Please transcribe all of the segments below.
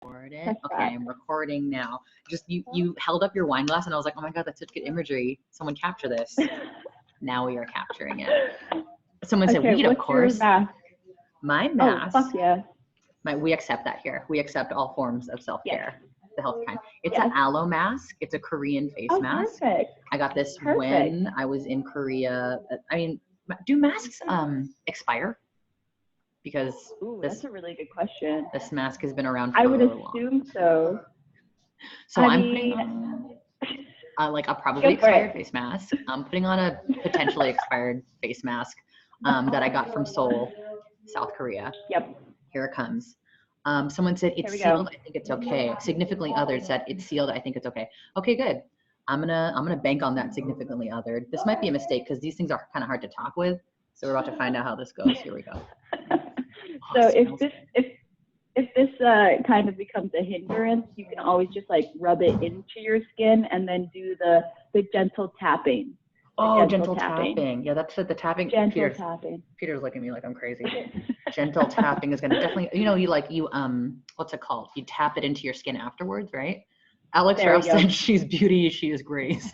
Okay, I'm recording now. Just you held up your wine glass and I was like, oh my God, that's such good imagery. Someone capture this. Now we are capturing it. Someone said weed, of course. Your mask? My mask. Oh, fuck yeah. We accept that here. We accept all forms of self-care. Yes. The health kind. It's an aloe mask. It's a Korean face mask. Perfect. I got this when I was in Korea. I mean, do masks expire? Because that's a really good question. This mask has been around for I would long. assume so. So I'm putting on like a probably expired face mask. I'm putting on a potentially expired face mask that I got from Seoul, South Korea. Yep. Here it comes. Someone said it's sealed. I think it's okay. Significantly othered said it's sealed. I think it's okay. Okay, good. I'm gonna bank on that significantly othered. This might be a mistake because these things are kind of hard to talk with. So we're about to find out how this goes. Here we go. So if this kind of becomes a hindrance, you can always just like rub it into your skin and then do the gentle tapping. Gentle tapping. Yeah, that's the tapping. Gentle tapping. Peter's looking at me like I'm crazy. Gentle tapping is gonna definitely, what's it called? You tap it into your skin afterwards, right? Alex Rouse said she's beauty, she is grace.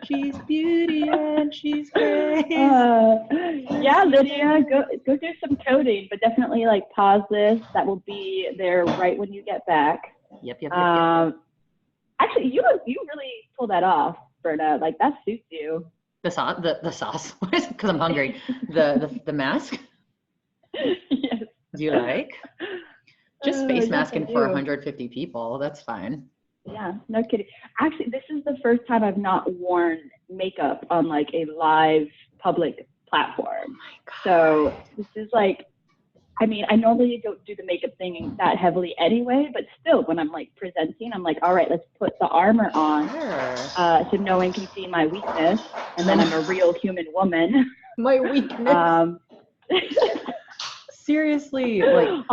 She's beauty and she's grace. Yeah, Lydia, go do some coding, but definitely like pause this. That will be there right when you get back. Yep. Actually, you really pulled that off, Berna. Like that suits you. The sauce. Because I'm hungry. The mask. Yes. Do you like? Just face masking for 150 people. That's fine. Yeah, no kidding. Actually, this is the first time I've not worn makeup on like a live public platform. So this is like, I mean, I normally don't do the makeup thing that heavily anyway, but still when I'm like presenting, I'm like, all right, let's put the armor on so no one can see my weakness. And then I'm a real human woman. My weakness. Seriously, like,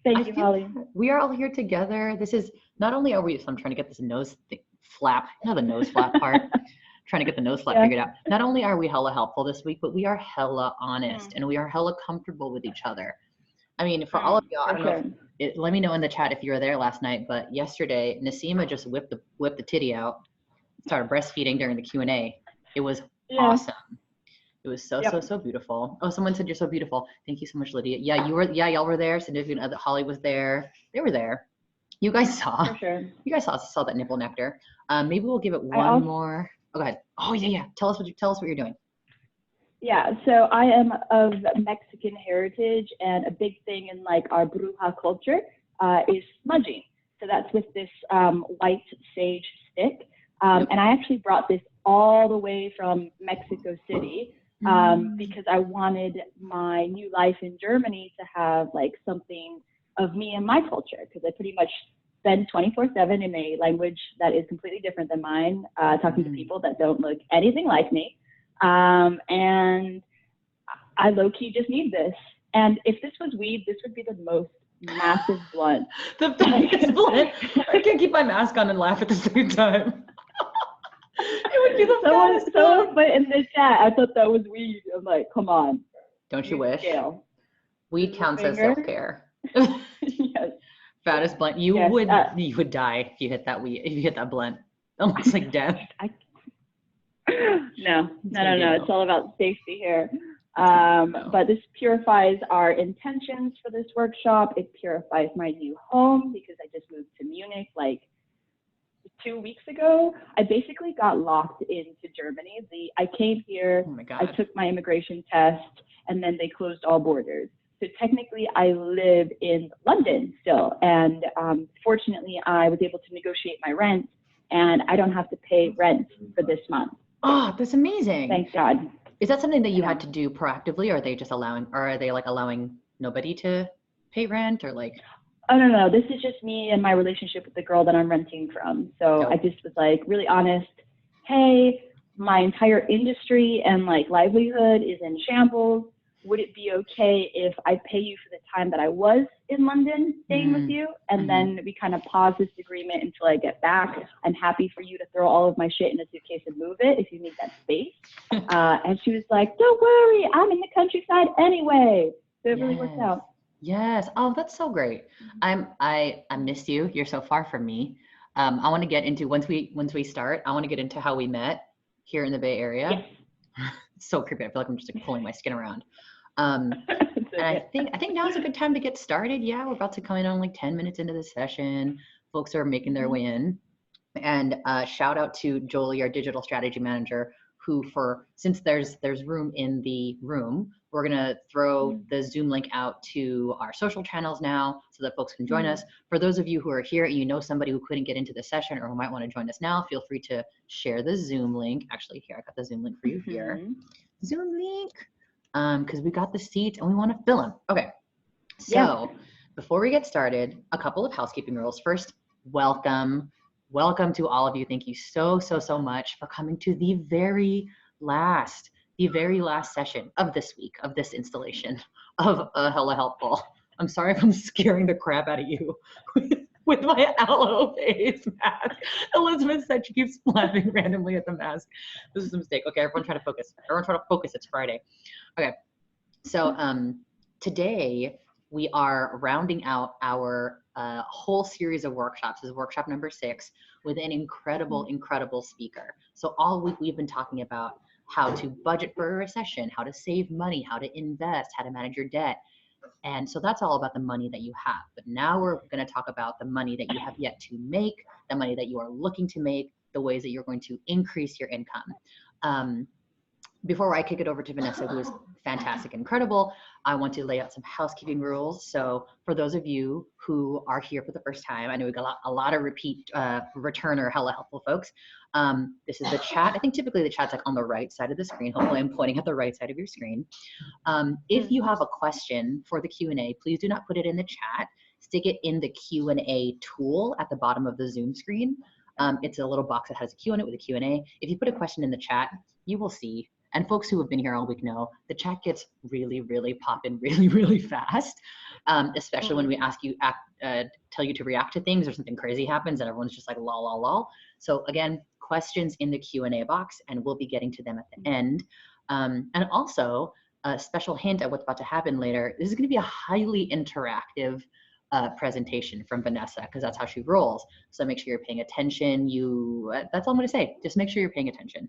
thank you, Holly. We are all here together. This is not only are we. So I'm trying to get this nose flap. You know the nose flap part. Trying to get the nose flap figured out. Not only are we hella helpful this week, but we are hella honest and we are hella comfortable with each other. I mean, for all of y'all, I don't know. Let me know in the chat if you were there last night. But yesterday, Nasima just whipped the titty out, started breastfeeding during the Q&A. It was awesome. It was so beautiful. Oh, someone said you're so beautiful. Thank you so much, Lydia. Yeah, you were. Yeah, y'all were there. Significant other Holly was there. They were there. You guys saw. For sure. You guys saw that nipple nectar. Maybe we'll give it one more. Oh, go ahead. Oh yeah. Tell us what you're doing. Yeah. So I am of Mexican heritage, and a big thing in like our bruja culture is smudging. So that's with this white sage stick. And I actually brought this all the way from Mexico City. Because I wanted my new life in Germany to have like something of me and my culture, because I pretty much spend 24/7 in a language that is completely different than mine, talking to people that don't look anything like me. And I low-key just need this. And if this was weed, this would be the most massive blunt. The biggest blunt. I can't keep my mask on and laugh at the same time. It would be the best. Someone put in the chat, I thought that was weed. I'm like, come on. Don't you wish? Scale. Weed counts as self-care. Yes. Fattest blunt. You would die if you hit that weed. If you hit that blunt, almost like death. No. It's all about safety here. But this purifies our intentions for this workshop. It purifies my new home because I just moved to Munich like 2 weeks ago. I basically got locked into Germany. I came here, I took my immigration test, and then they closed all borders. So technically I live in London still. And fortunately I was able to negotiate my rent, and I don't have to pay rent for this month. Oh, that's amazing. Thank God. Is that something that you had to do proactively, or are they just allowing nobody to pay rent, or like? Oh, no. This is just me and my relationship with the girl that I'm renting from. So I just was like really honest. Hey, my entire industry and like livelihood is in shambles. Would it be okay if I pay you for the time that I was in London staying with you? And then we kind of pause this agreement until I get back. I'm happy for you to throw all of my shit in a suitcase and move it if you need that space. And she was like, don't worry, I'm in the countryside anyway. So it really worked out. Yes. Oh, that's so great. I miss you. You're so far from me. I want to get into once we start. I want to get into how we met here in the Bay Area. Yes. It's so creepy. I feel like I'm just like pulling my skin around. Um, It's and okay. I think now is a good time to get started. Yeah, we're about to come in on like 10 minutes into the session. Folks are making their way in. And shout out to Jolie, our digital strategy manager, who since there's room in the room, we're gonna throw the Zoom link out to our social channels now so that folks can join us. For those of you who are here and you know somebody who couldn't get into the session or who might want to join us now, feel free to share the Zoom link. Actually, here, I got the Zoom link for you here. Zoom link, because we got the seats and we want to fill them. Okay, so before we get started, a couple of housekeeping rules. First, welcome. Welcome to all of you. Thank you so much for coming to the very last session of this week, of this installation of HellaHelpful. I'm sorry if I'm scaring the crap out of you with my aloe face mask. Elizabeth said she keeps laughing randomly at the mask. This is a mistake. Okay, everyone try to focus. Everyone try to focus. It's Friday. Okay, so today we are rounding out our whole series of workshops. This is workshop number 6 with an incredible speaker. So all week we've been talking about how to budget for a recession, how to save money, how to invest, how to manage your debt. And so that's all about the money that you have. But now we're going to talk about the money that you have yet to make, the money that you are looking to make, the ways that you're going to increase your income. Before I kick it over to Vanessa, who is fantastic and incredible, I want to lay out some housekeeping rules. So for those of you who are here for the first time, I know we got a lot of repeat returner HellaHelpful folks. This is the chat. I think typically the chat's like on the right side of the screen. Hopefully I'm pointing at the right side of your screen. If you have a question for the Q&A, please do not put it in the chat. Stick it in the Q&A tool at the bottom of the Zoom screen. It's a little box that has a Q in it with a Q&A. If you put a question in the chat, you will see. And folks who have been here all week know the chat gets really popping really fast, especially when we tell you to react to things or something crazy happens and everyone's just like lol. So again, questions in the Q&A box and we'll be getting to them at the end. And also a special hint at what's about to happen later. This is going to be a highly interactive presentation from Vanessa because that's how she rolls. So make sure you're paying attention. That's all I'm going to say. Just make sure you're paying attention.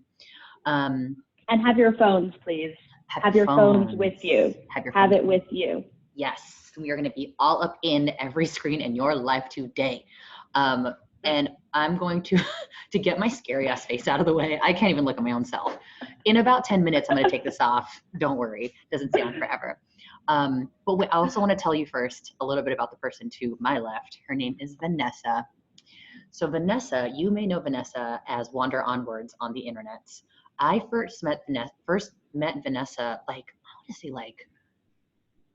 And have your phones, please. Have your phones with you. Have it with you. Yes, we are going to be all up in every screen in your life today. And I'm going to get my scary ass face out of the way. I can't even look at my own self. In about 10 minutes, I'm going to take this off. Don't worry. It doesn't stay on forever. But I also want to tell you first a little bit about the person to my left. Her name is Vanessa. So Vanessa, you may know Vanessa as Wander Onwards on the internet. I first met Vanessa like, I want to say like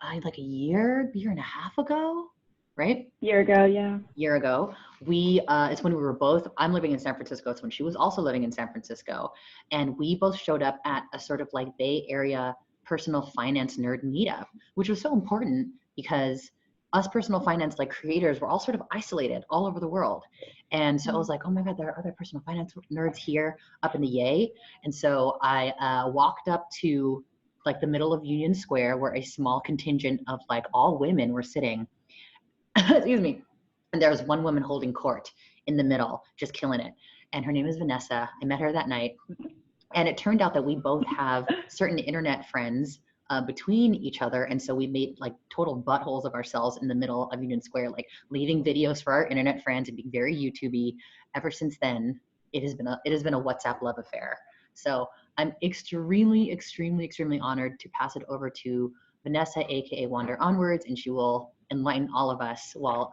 a year and a half ago, right? Year ago, yeah. Year ago. It's when we were both, I'm living in San Francisco. It's when she was also living in San Francisco. And we both showed up at a sort of like Bay Area personal finance nerd meetup, which was so important because us personal finance like creators were all sort of isolated all over the world. And so I was like, oh my God, there are other personal finance nerds here up in the Yay. And so I walked up to like the middle of Union Square where a small contingent of like all women were sitting. Excuse me. And there was one woman holding court in the middle, just killing it. And her name is Vanessa. I met her that night. And it turned out that we both have certain internet friends between each other. And so we made like total buttholes of ourselves in the middle of Union Square, like leaving videos for our internet friends and being very YouTube-y. Ever since then, it has been a WhatsApp love affair. So I'm extremely honored to pass it over to Vanessa, AKA Wander Onwards, and she will enlighten all of us while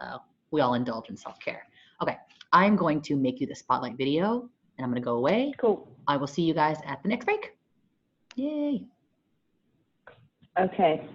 we all indulge in self-care. Okay, I'm going to make you the spotlight video and I'm going to go away. Cool. I will see you guys at the next break. Yay. Okay,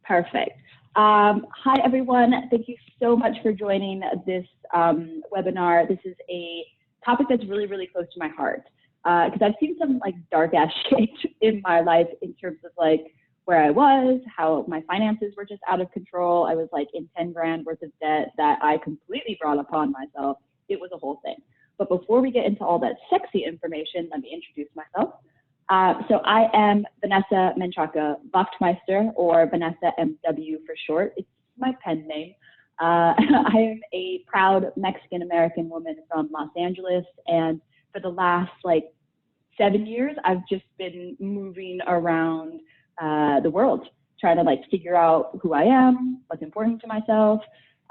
perfect. Hi, everyone. Thank you so much for joining this webinar. This is a topic that's really close to my heart because I've seen some like dark ass shit in my life in terms of like where I was, how my finances were just out of control. I was like in 10 grand worth of debt that I completely brought upon myself. It was a whole thing. But before we get into all that sexy information, let me introduce myself. So I am Vanessa Menchaca Wachtmeister, or Vanessa MW for short. It's my pen name. I am a proud Mexican-American woman from Los Angeles, and for the last like 7 years, I've just been moving around the world, trying to like figure out who I am, what's important to myself.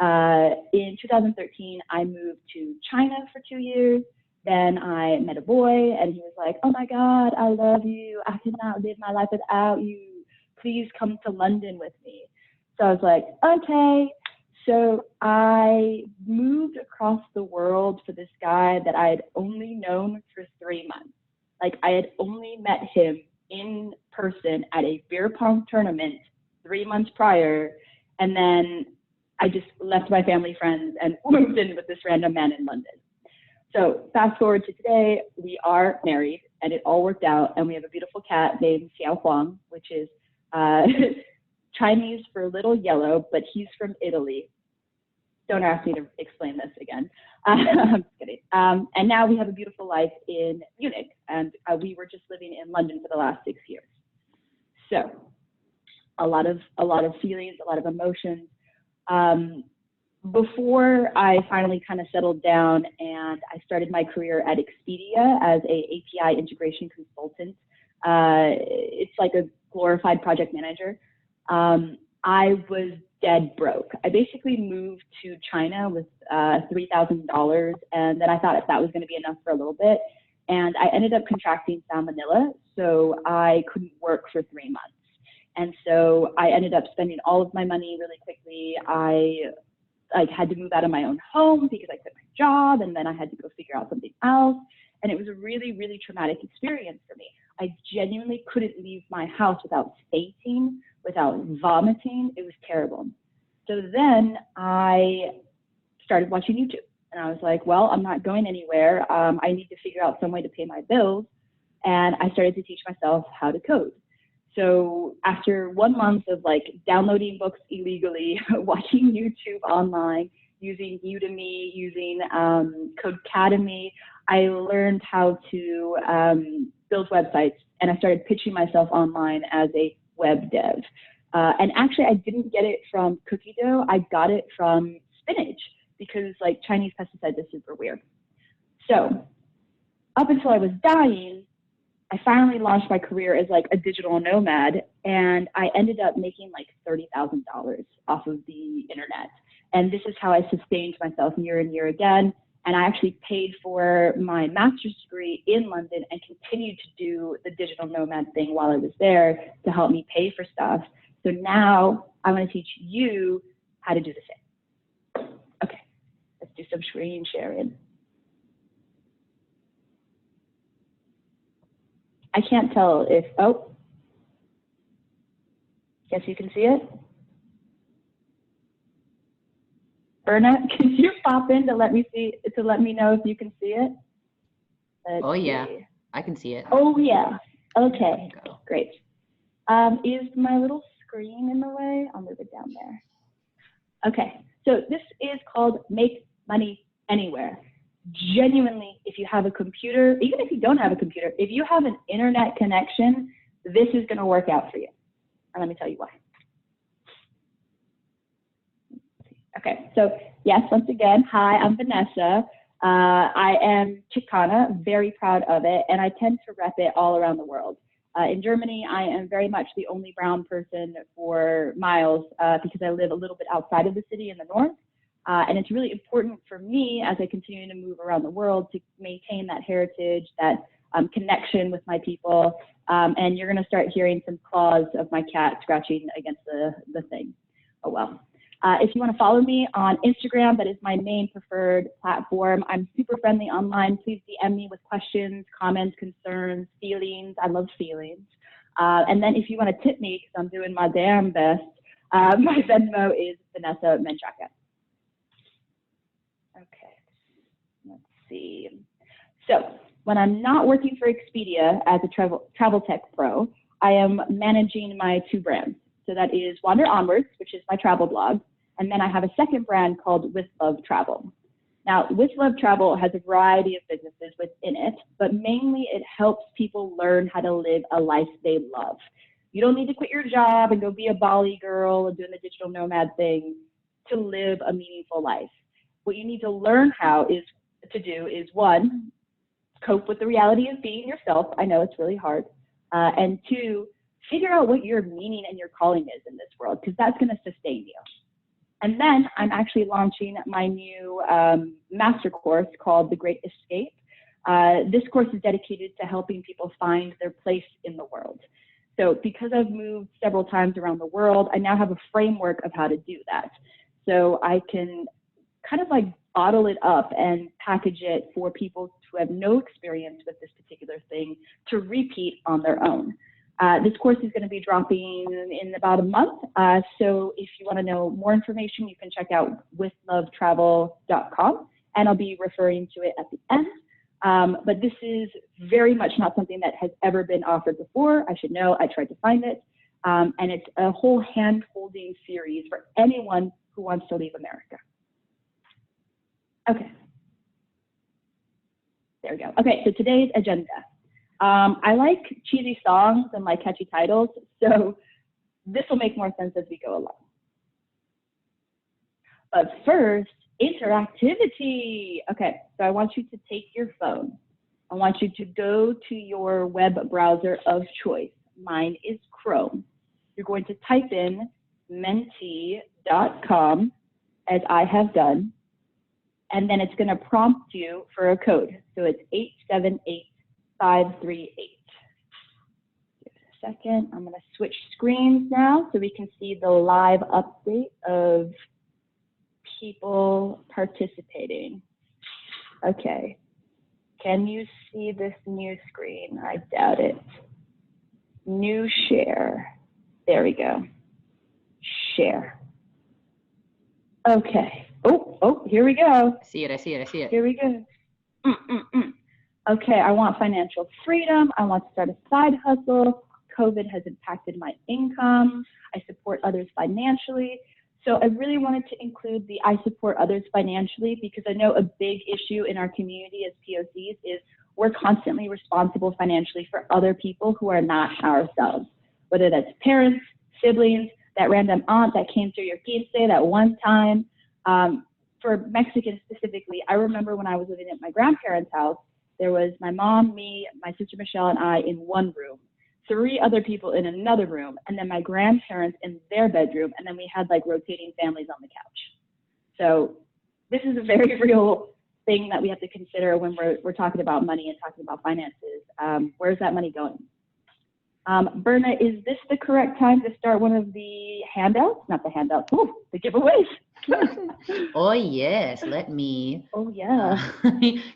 In 2013, I moved to China for 2 years. Then I met a boy, and he was like, "Oh my God, I love you. I cannot live my life without you. Please come to London with me." So I was like, okay. So I moved across the world for this guy that I had only known for 3 months. Like I had only met him in person at a beer pong tournament 3 months prior. And then I just left my family, friends, and moved in with this random man in London. So fast forward to today, we are married and it all worked out. And we have a beautiful cat named Xiao Huang, which is Chinese for little yellow, but he's from Italy. Don't ask me to explain this again. I'm just kidding. And now we have a beautiful life in Munich, and we were just living in London for the last 6 years. So a lot of feelings, a lot of emotions. Before I finally kind of settled down and I started my career at Expedia as a API integration consultant, it's like a glorified project manager. I was dead broke. I basically moved to China with $3,000, and then I thought that was going to be enough for a little bit. And I ended up contracting salmonella, so I couldn't work for 3 months. And so I ended up spending all of my money really quickly. I had to move out of my own home because I quit my job, and then I had to go figure out something else. And it was a really, really traumatic experience for me. I genuinely couldn't leave my house without fainting, without vomiting. It was terrible. So then I started watching YouTube, and I was like, well, I'm not going anywhere. I need to figure out some way to pay my bills. And I started to teach myself how to code. So after 1 month of like downloading books illegally, watching YouTube online, using Udemy, using Codecademy, I learned how to build websites, and I started pitching myself online as a web dev. And actually, I didn't get it from cookie dough. I got it from spinach because like Chinese pesticides are super weird. So up until I was dying, I finally launched my career as like a digital nomad, and I ended up making like $30,000 off of the internet. And this is how I sustained myself year and year again. And I actually paid for my master's degree in London and continued to do the digital nomad thing while I was there to help me pay for stuff. So now I want to teach you how to do the same. Okay, let's do some screen sharing. I can't tell if, oh, guess you can see it. Berna, can you pop in to let me know if you can see it? Oh yeah, I can see it. Oh yeah, okay, great. Is my little screen in the way? I'll move it down there. Okay, so this is called Make Money Anywhere. Genuinely, if you have a computer, even if you don't have a computer, if you have an internet connection, this is going to work out for you. And let me tell you why. Okay, so yes, once again, hi, I'm Vanessa. I am Chicana, very proud of it, and I tend to rep it all around the world. In Germany, I am very much the only brown person for miles because I live a little bit outside of the city in the north. And it's really important for me as I continue to move around the world to maintain that heritage, that connection with my people. And you're going to start hearing some claws of my cat scratching against the thing. Oh, well. If you want to follow me on Instagram, that is my main preferred platform. I'm super friendly online. Please DM me with questions, comments, concerns, feelings. I love feelings. And then if you want to tip me, because I'm doing my damn best, my Venmo is Vanessa Menchaca. Okay, let's see. So when I'm not working for Expedia as a travel tech pro, I am managing my 2 brands. So that is Wander Onwards, which is my travel blog. And then I have a second brand called With Love Travel. Now, With Love Travel has a variety of businesses within it, but mainly it helps people learn how to live a life they love. You don't need to quit your job and go be a Bali girl and doing the digital nomad thing to live a meaningful life. What you need to learn how is to do is, one, cope with the reality of being yourself. I know it's really hard. And two, figure out what your meaning and your calling is in this world, because that's going to sustain you. And then I'm actually launching my new master course called The Great Escape. This course is dedicated to helping people find their place in the world. So because I've moved several times around the world, I now have a framework of how to do that. So I can kind of like bottle it up and package it for people who have no experience with this particular thing to repeat on their own. This course is going to be dropping in about a month. So if you want to know more information, you can check out withlovetravel.com, and I'll be referring to it at the end. But this is very much not something that has ever been offered before. I should know, I tried to find it. And it's a whole hand-holding series for anyone who wants to leave America. Okay. There we go. Okay, so today's agenda. I like cheesy songs and like catchy titles, so this will make more sense as we go along. But first, interactivity. Okay, so I want you to take your phone. I want you to go to your web browser of choice. Mine is Chrome. You're going to type in menti.com, as I have done, and then it's going to prompt you for a code. So it's 878538. Give it a second. I'm going to switch screens now so we can see the live update of people participating. Okay. Can you see this new screen? I doubt it. New share. There we go. Share. Okay. Oh, here we go. I see it. Here we go. Okay, I want financial freedom. I want to start a side hustle. COVID has impacted my income. I support others financially. So I really wanted to include the I support others financially, because I know a big issue in our community as POCs is we're constantly responsible financially for other people who are not ourselves, whether that's parents, siblings, that random aunt that came through your quince that one time. For Mexicans specifically, I remember when I was living at my grandparents' house, there was my mom, me, my sister Michelle, and I in one room, 3 other people in another room, and then my grandparents in their bedroom, and then we had like rotating families on the couch. So this is a very real thing that we have to consider when we're talking about money and talking about finances. Where's that money going? Berna, is this the correct time to start one of the handouts? Not the handouts, the giveaways. Oh yes, let me. Oh yeah.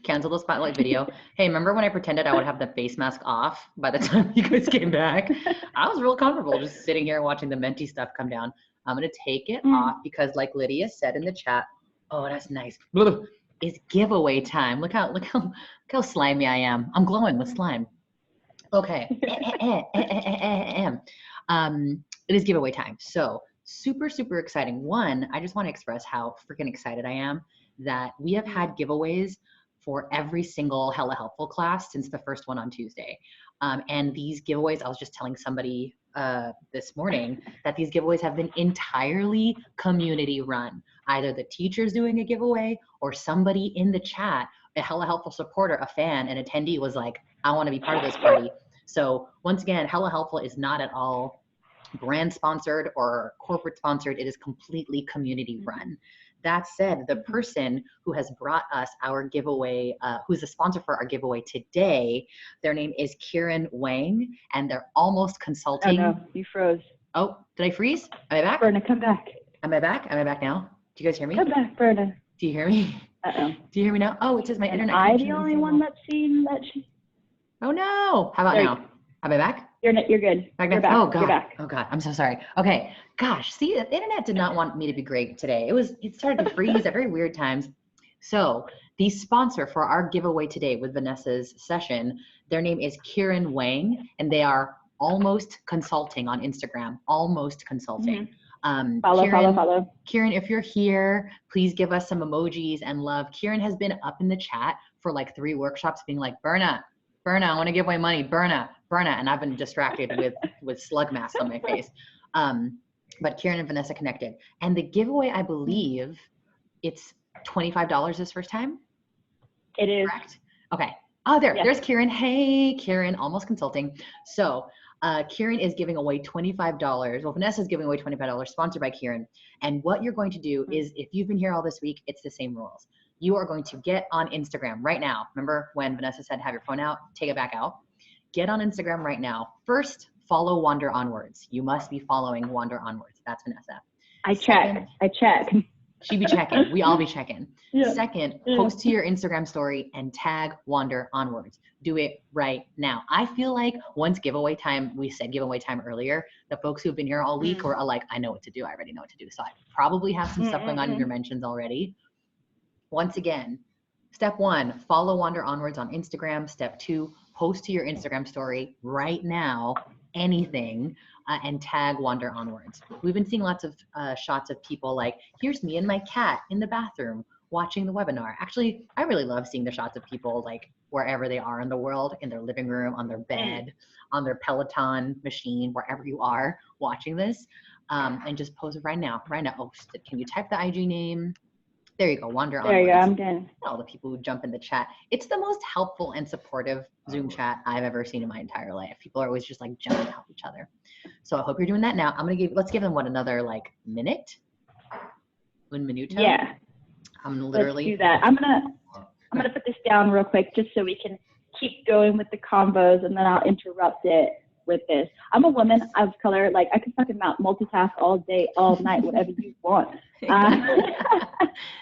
Cancel the spotlight video. Hey, remember when I pretended I would have the face mask off by the time you guys came back? I was real comfortable just sitting here watching the Menti stuff come down. I'm gonna take it off because, like Lydia said in the chat, oh, that's nice. It's giveaway time. Look how slimy I am. I'm glowing with slime. Okay. It is giveaway time. So super, super exciting. One, I just want to express how freaking excited I am that we have had giveaways for every single HellaHelpful class since the first one on Tuesday. And these giveaways, I was just telling somebody this morning that these giveaways have been entirely community run. Either the teacher's doing a giveaway or somebody in the chat, a HellaHelpful supporter, a fan, an attendee was like, I want to be part of this party. So once again, HellaHelpful is not at all brand sponsored or corporate sponsored. It is completely community run. That said, the person who has brought us our giveaway, who's a sponsor for our giveaway today, their name is Kieran Wang, and they're almost consulting. Oh no, you froze. Oh, did I freeze? Am I back? Berna, come back. Am I back? Am I back now? Do you guys hear me? Come back, Berna. Do you hear me? Uh-oh. Do you hear me now? Oh, it says my internet. Am I the only one that's seen that? Oh no. How about now? Am I back? You're good. You're back. Oh God. You're back. Oh God. I'm so sorry. Okay. Gosh. See, the internet did not want me to be great today. It started to freeze at very weird times. So the sponsor for our giveaway today with Vanessa's session, their name is Kieran Wang, and they are Almost Consulting on Instagram. Almost Consulting. Follow. Kieran, if you're here, please give us some emojis and love. Kieran has been up in the chat for like 3 workshops being like, Berna, I want to give away money. Berna, Berna, and I've been distracted with slug masks on my face. But Kieran and Vanessa connected. And the giveaway, I believe it's $25 this first time? It is. Correct? Okay. Oh, there's Kieran. Hey, Kieran, almost consulting. So Kieran is giving away $25. Well, Vanessa is giving away $25, sponsored by Kieran. And what you're going to do is, if you've been here all this week, it's the same rules. You are going to get on Instagram right now. Remember when Vanessa said, have your phone out, take it back out. Get on Instagram right now. First, follow Wander Onwards. You must be following Wander Onwards. That's Vanessa. I check. She be checking. We all be checking. Yeah. Second, post to your Instagram story and tag Wander Onwards. Do it right now. I feel like once giveaway time, we said giveaway time earlier, the folks who've been here all week were like, I know what to do. I already know what to do. So I probably have some stuff going on in your mentions already. Once again, step 1, follow Wander Onwards on Instagram. Step 2, post to your Instagram story right now, anything, and tag Wander Onwards. We've been seeing lots of shots of people like, here's me and my cat in the bathroom watching the webinar. Actually, I really love seeing the shots of people like wherever they are in the world, in their living room, on their bed, on their Peloton machine, wherever you are watching this, and just post it right now. Oh, can you type the IG name? There you go, Wander Onwards. There you go, I'm done. All the people who jump in the chat. It's the most helpful and supportive Zoom chat I've ever seen in my entire life. People are always just like jumping to help each other. So I hope you're doing that now. Let's give them another like minute? Un minuto? Yeah. I'm literally. Let's do that. I'm gonna put this down real quick just so we can keep going with the combos, and then I'll interrupt it with this. I'm a woman of color. Like, I can fucking multitask all day, all night, whatever you want.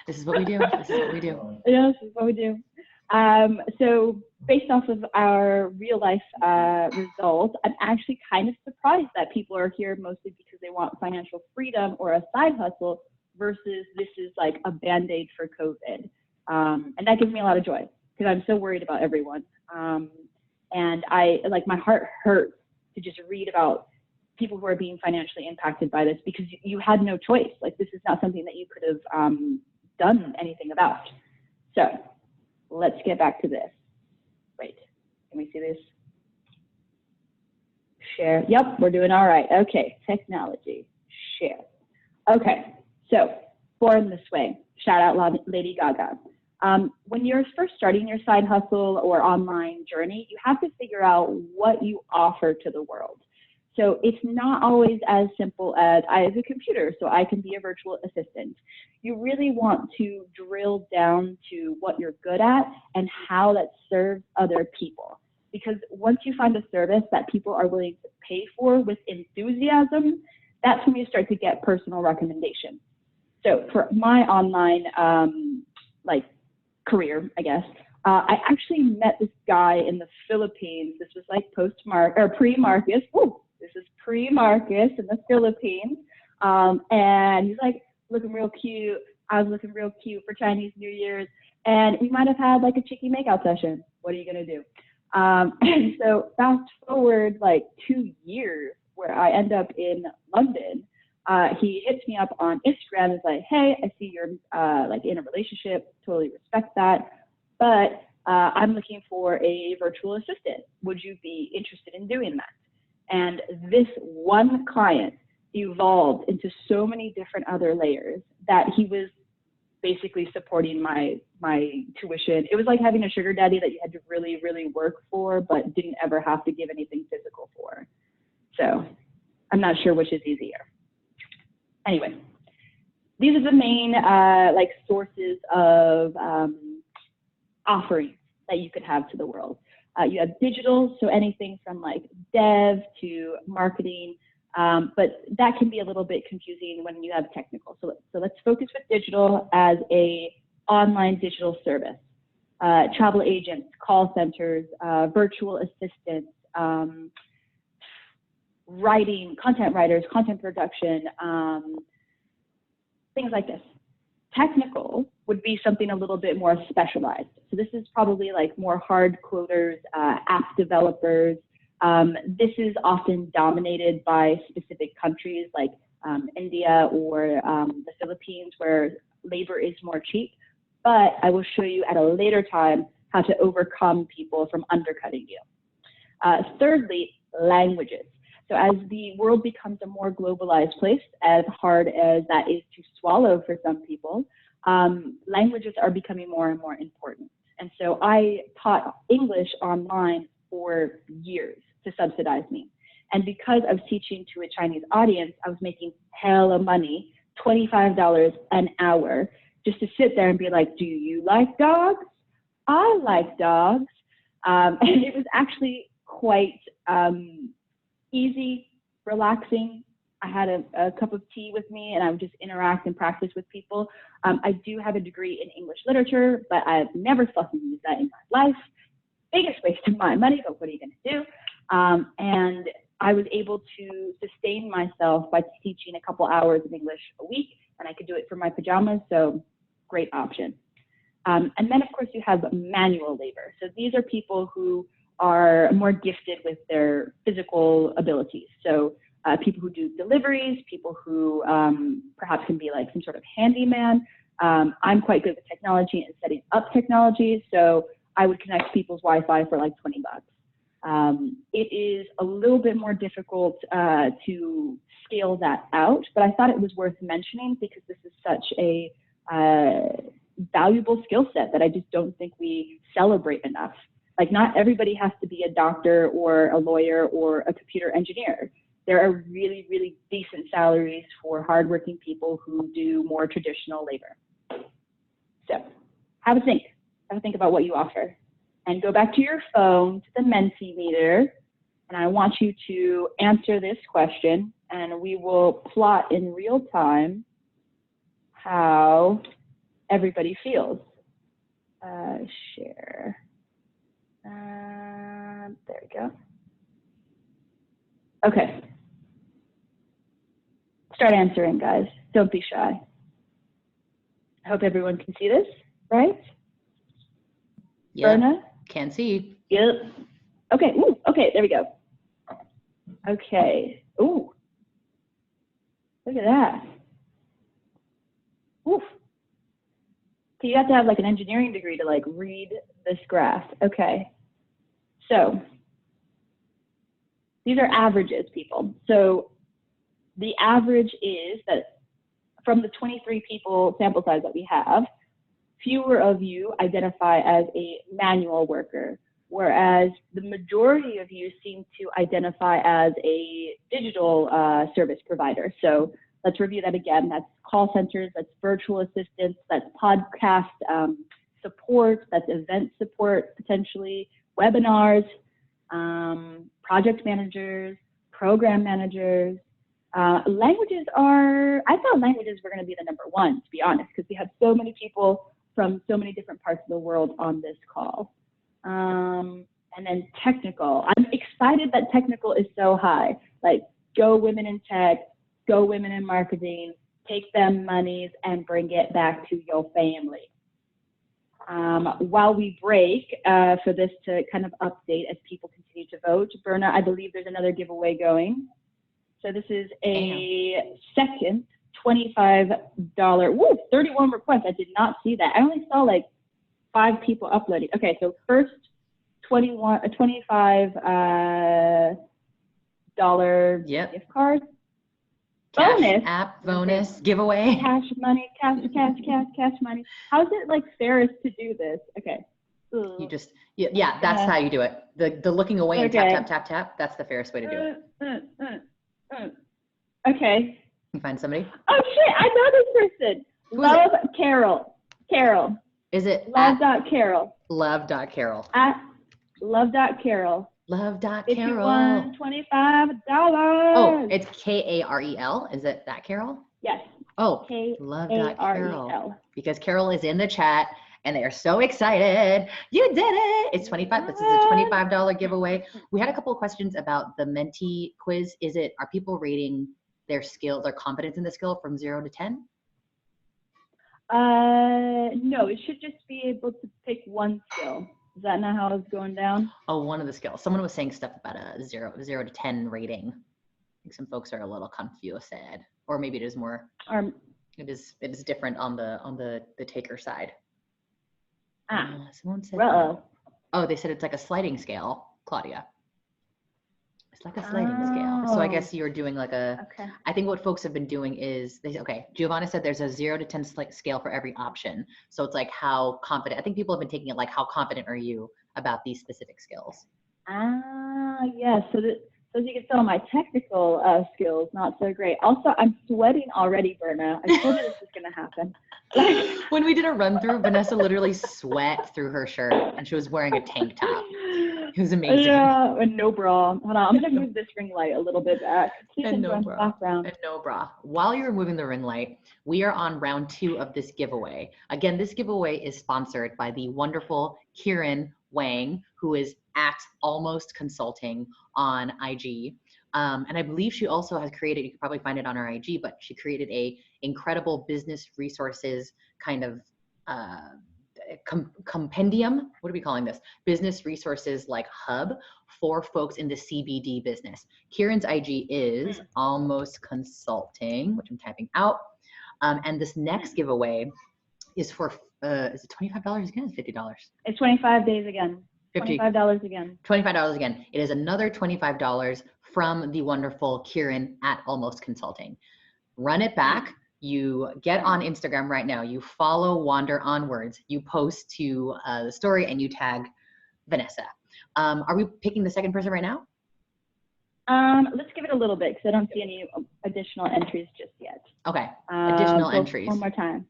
This is what we do. This is what we do. Yeah, this is what we do. So based off of our real life results, I'm actually kind of surprised that people are here mostly because they want financial freedom or a side hustle versus this is like a Band-Aid for COVID. And that gives me a lot of joy because I'm so worried about everyone. And my heart hurts to just read about people who are being financially impacted by this because you had no choice. Like, this is not something that you could have done anything about. So let's get back to this. Wait, can we see this? Share. Yep, we're doing all right. Okay, technology. Share. Okay, so Born This Way. Shout out Lady Gaga. When you're first starting your side hustle or online journey, you have to figure out what you offer to the world. So it's not always as simple as I have a computer, so I can be a virtual assistant. You really want to drill down to what you're good at and how that serves other people. Because once you find a service that people are willing to pay for with enthusiasm, that's when you start to get personal recommendations. So for my online career, I guess, I actually met this guy in the Philippines. This was like pre-Marcus. This is pre-Marcus in the Philippines. And he's like looking real cute. I was looking real cute for Chinese New Year's. And we might have had like a cheeky makeout session. What are you going to do? And so fast forward like 2 years where I end up in London. He hits me up on Instagram and is like, hey, I see you're in a relationship, totally respect that, but I'm looking for a virtual assistant. Would you be interested in doing that? And this one client evolved into so many different other layers that he was basically supporting my tuition. It was like having a sugar daddy that you had to really, really work for, but didn't ever have to give anything physical for. So I'm not sure which is easier. Anyway, these are the main sources of offerings that you could have to the world. You have digital, so anything from like dev to marketing, but that can be a little bit confusing when you have technical. So let's focus with digital as a online digital service. Travel agents, call centers, virtual assistants, writing, content writers, content production, things like this. Technical would be something a little bit more specialized. So this is probably like more hard coders, app developers. This is often dominated by specific countries like India or the Philippines, where labor is more cheap. But I will show you at a later time how to overcome people from undercutting you. Thirdly, languages. So as the world becomes a more globalized place, as hard as that is to swallow for some people, languages are becoming more and more important. And so I taught English online for years to subsidize me. And because I was teaching to a Chinese audience, I was making hella money, $25 an hour, just to sit there and be like, do you like dogs? I like dogs. And it was actually quite easy, relaxing. I had a cup of tea with me and I would just interact and practice with people. I do have a degree in English literature, but I've never fucking used that in my life. Biggest waste of my money, but what are you gonna do? And I was able to sustain myself by teaching a couple hours of English a week, and I could do it for my pajamas, so great option. And then of course you have manual labor. So these are people who are more gifted with their physical abilities. So people who do deliveries, people who perhaps can be like some sort of handyman. I'm quite good with technology and setting up technology, so I would connect people's Wi-Fi for like 20 bucks. It is a little bit more difficult to scale that out, but I thought it was worth mentioning because this is such a valuable skill set that I just don't think we celebrate enough. Like, not everybody has to be a doctor or a lawyer or a computer engineer. There are really, really decent salaries for hardworking people who do more traditional labor. So have a think. Have a think about what you offer. And go back to your phone, to the Mentimeter, and I want you to answer this question, and we will plot in real time how everybody feels. Share. There we go. Okay. Start answering, guys. Don't be shy. I hope everyone can see this, right? Yeah. Berna? Can see. Yep. Okay. Ooh, okay, there we go. Okay. Ooh. Look at that. Oof. So you have to have like an engineering degree to like read this graph. Okay. So these are averages, people. So the average is that from the 23 people sample size that we have, fewer of you identify as a manual worker, whereas the majority of you seem to identify as a digital service provider. So let's review that again. That's call centers, that's virtual assistants, that's podcast support, that's event support, potentially webinars, project managers, program managers. Languages are, I thought languages were going to be the number one, to be honest, because we have so many people from so many different parts of the world on this call. And then technical. I'm excited that technical is so high. Like, go women in tech, go women in marketing, take them monies and bring it back to your family. While we break for this to kind of update as people continue to vote, Berna, I believe there's another giveaway going. So this is a second $25, woo, 31 requests. I did not see that. I only saw like 5 people uploading. Okay, so first $25 Yep. gift card. Cash Bonus. app bonus giveaway. Cash money, cash money. How's it like fairest to do this? Okay. Ooh. You just, yeah, that's how you do it. The looking away and Okay. tap, tap, tap, tap. That's the fairest way to do it. Okay. You find somebody? Oh shit, I know this person. Who is Love Carol. Carol. Is it Love.Carol. Love.Carol? At love.Carol. Love.Carol. $25. Oh, it's Karel. Is it that Carol? Yes. Oh, Love.Carol. Because Carol is in the chat and they are so excited. You did it. It's 25. This is a $25 giveaway. We had a couple of questions about the Menti quiz. Are people rating their skill, their competence in the skill from 0 to 10? No, it should just be able to pick one skill. Is that not how it's going down? Oh, one of the skills. Someone was saying stuff about a 0 to 10 rating. I think some folks are a little confused, or maybe it is more. It is different on the taker side. Someone said. Oh, they said it's like a sliding scale, Claudia. It's like a sliding scale. So I guess Oh, you're doing like a, okay. I think what folks have been doing is they say, okay, Giovanna said there's a 0 to 10 scale for every option. So it's like how confident, I think people have been taking it like, how confident are you about these specific skills? Yes. So as you can tell, my technical skills not so great. Also, I'm sweating already, Berna. I told you this was gonna happen. When we did a run through, Vanessa literally sweat through her shirt and she was wearing a tank top. It was amazing. Yeah, and no bra. Hold on, I'm gonna move this ring light a little bit back. And no bra. And no bra. While you're moving the ring light, we are on round 2 of this giveaway. Again, this giveaway is sponsored by the wonderful Kieran Wang, who is at Almost Consulting on IG. And I believe she also has created, you can probably find it on her IG, but she created a incredible business resources kind of compendium. What are we calling this? Business resources like hub for folks in the CBD business. Kieran's IG is Almost Consulting, which I'm typing out. And this next giveaway is for, is it $25 again? It's $50. It's 25 days again. $25 again. $25 again. It is another $25 from the wonderful Kieran at Almost Consulting. Run it back. You get on Instagram right now. You follow Wander Onwards. You post to the story and you tag Vanessa. Are we picking the second person right now? Let's give it a little bit because I don't see any additional entries just yet. Okay, additional entries. One more time.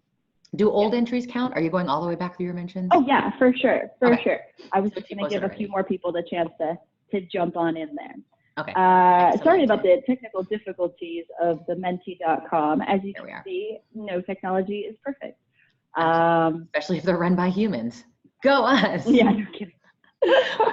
Do old entries count? Are you going all the way back through your mentions? Oh yeah, for sure, Okay. sure. I was So just going to give a few more people the chance to jump on in there. Okay. Sorry about the technical difficulties of the menti.com. As you can see, no technology is perfect. Especially if they're run by humans. Go us. Yeah, no kidding.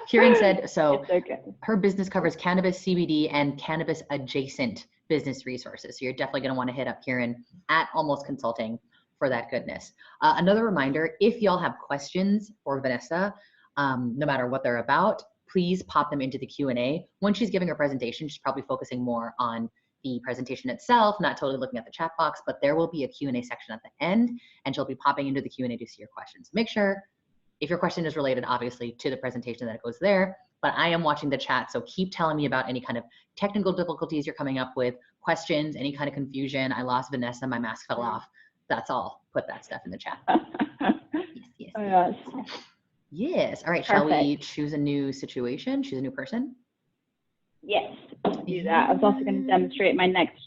Kieran said, so It's okay. her business covers cannabis, CBD, and cannabis adjacent business resources. So you're definitely going to want to hit up Kieran at Almost Consulting for that goodness. Another reminder, if y'all have questions for Vanessa, no matter what they're about, please pop them into the Q&A. When she's giving her presentation, she's probably focusing more on the presentation itself, not totally looking at the chat box, but there will be a Q&A section at the end, and she'll be popping into the Q&A to see your questions. Make sure, if your question is related, obviously, to the presentation, that it goes there, but I am watching the chat, so keep telling me about any kind of technical difficulties you're coming up with, questions, any kind of confusion. I lost Vanessa, my mask fell off. That's all. Put that stuff in the chat. Yes. Yes. All right. Shall we choose a new situation? Choose a new person? Yes. Do that. I was also going to demonstrate my next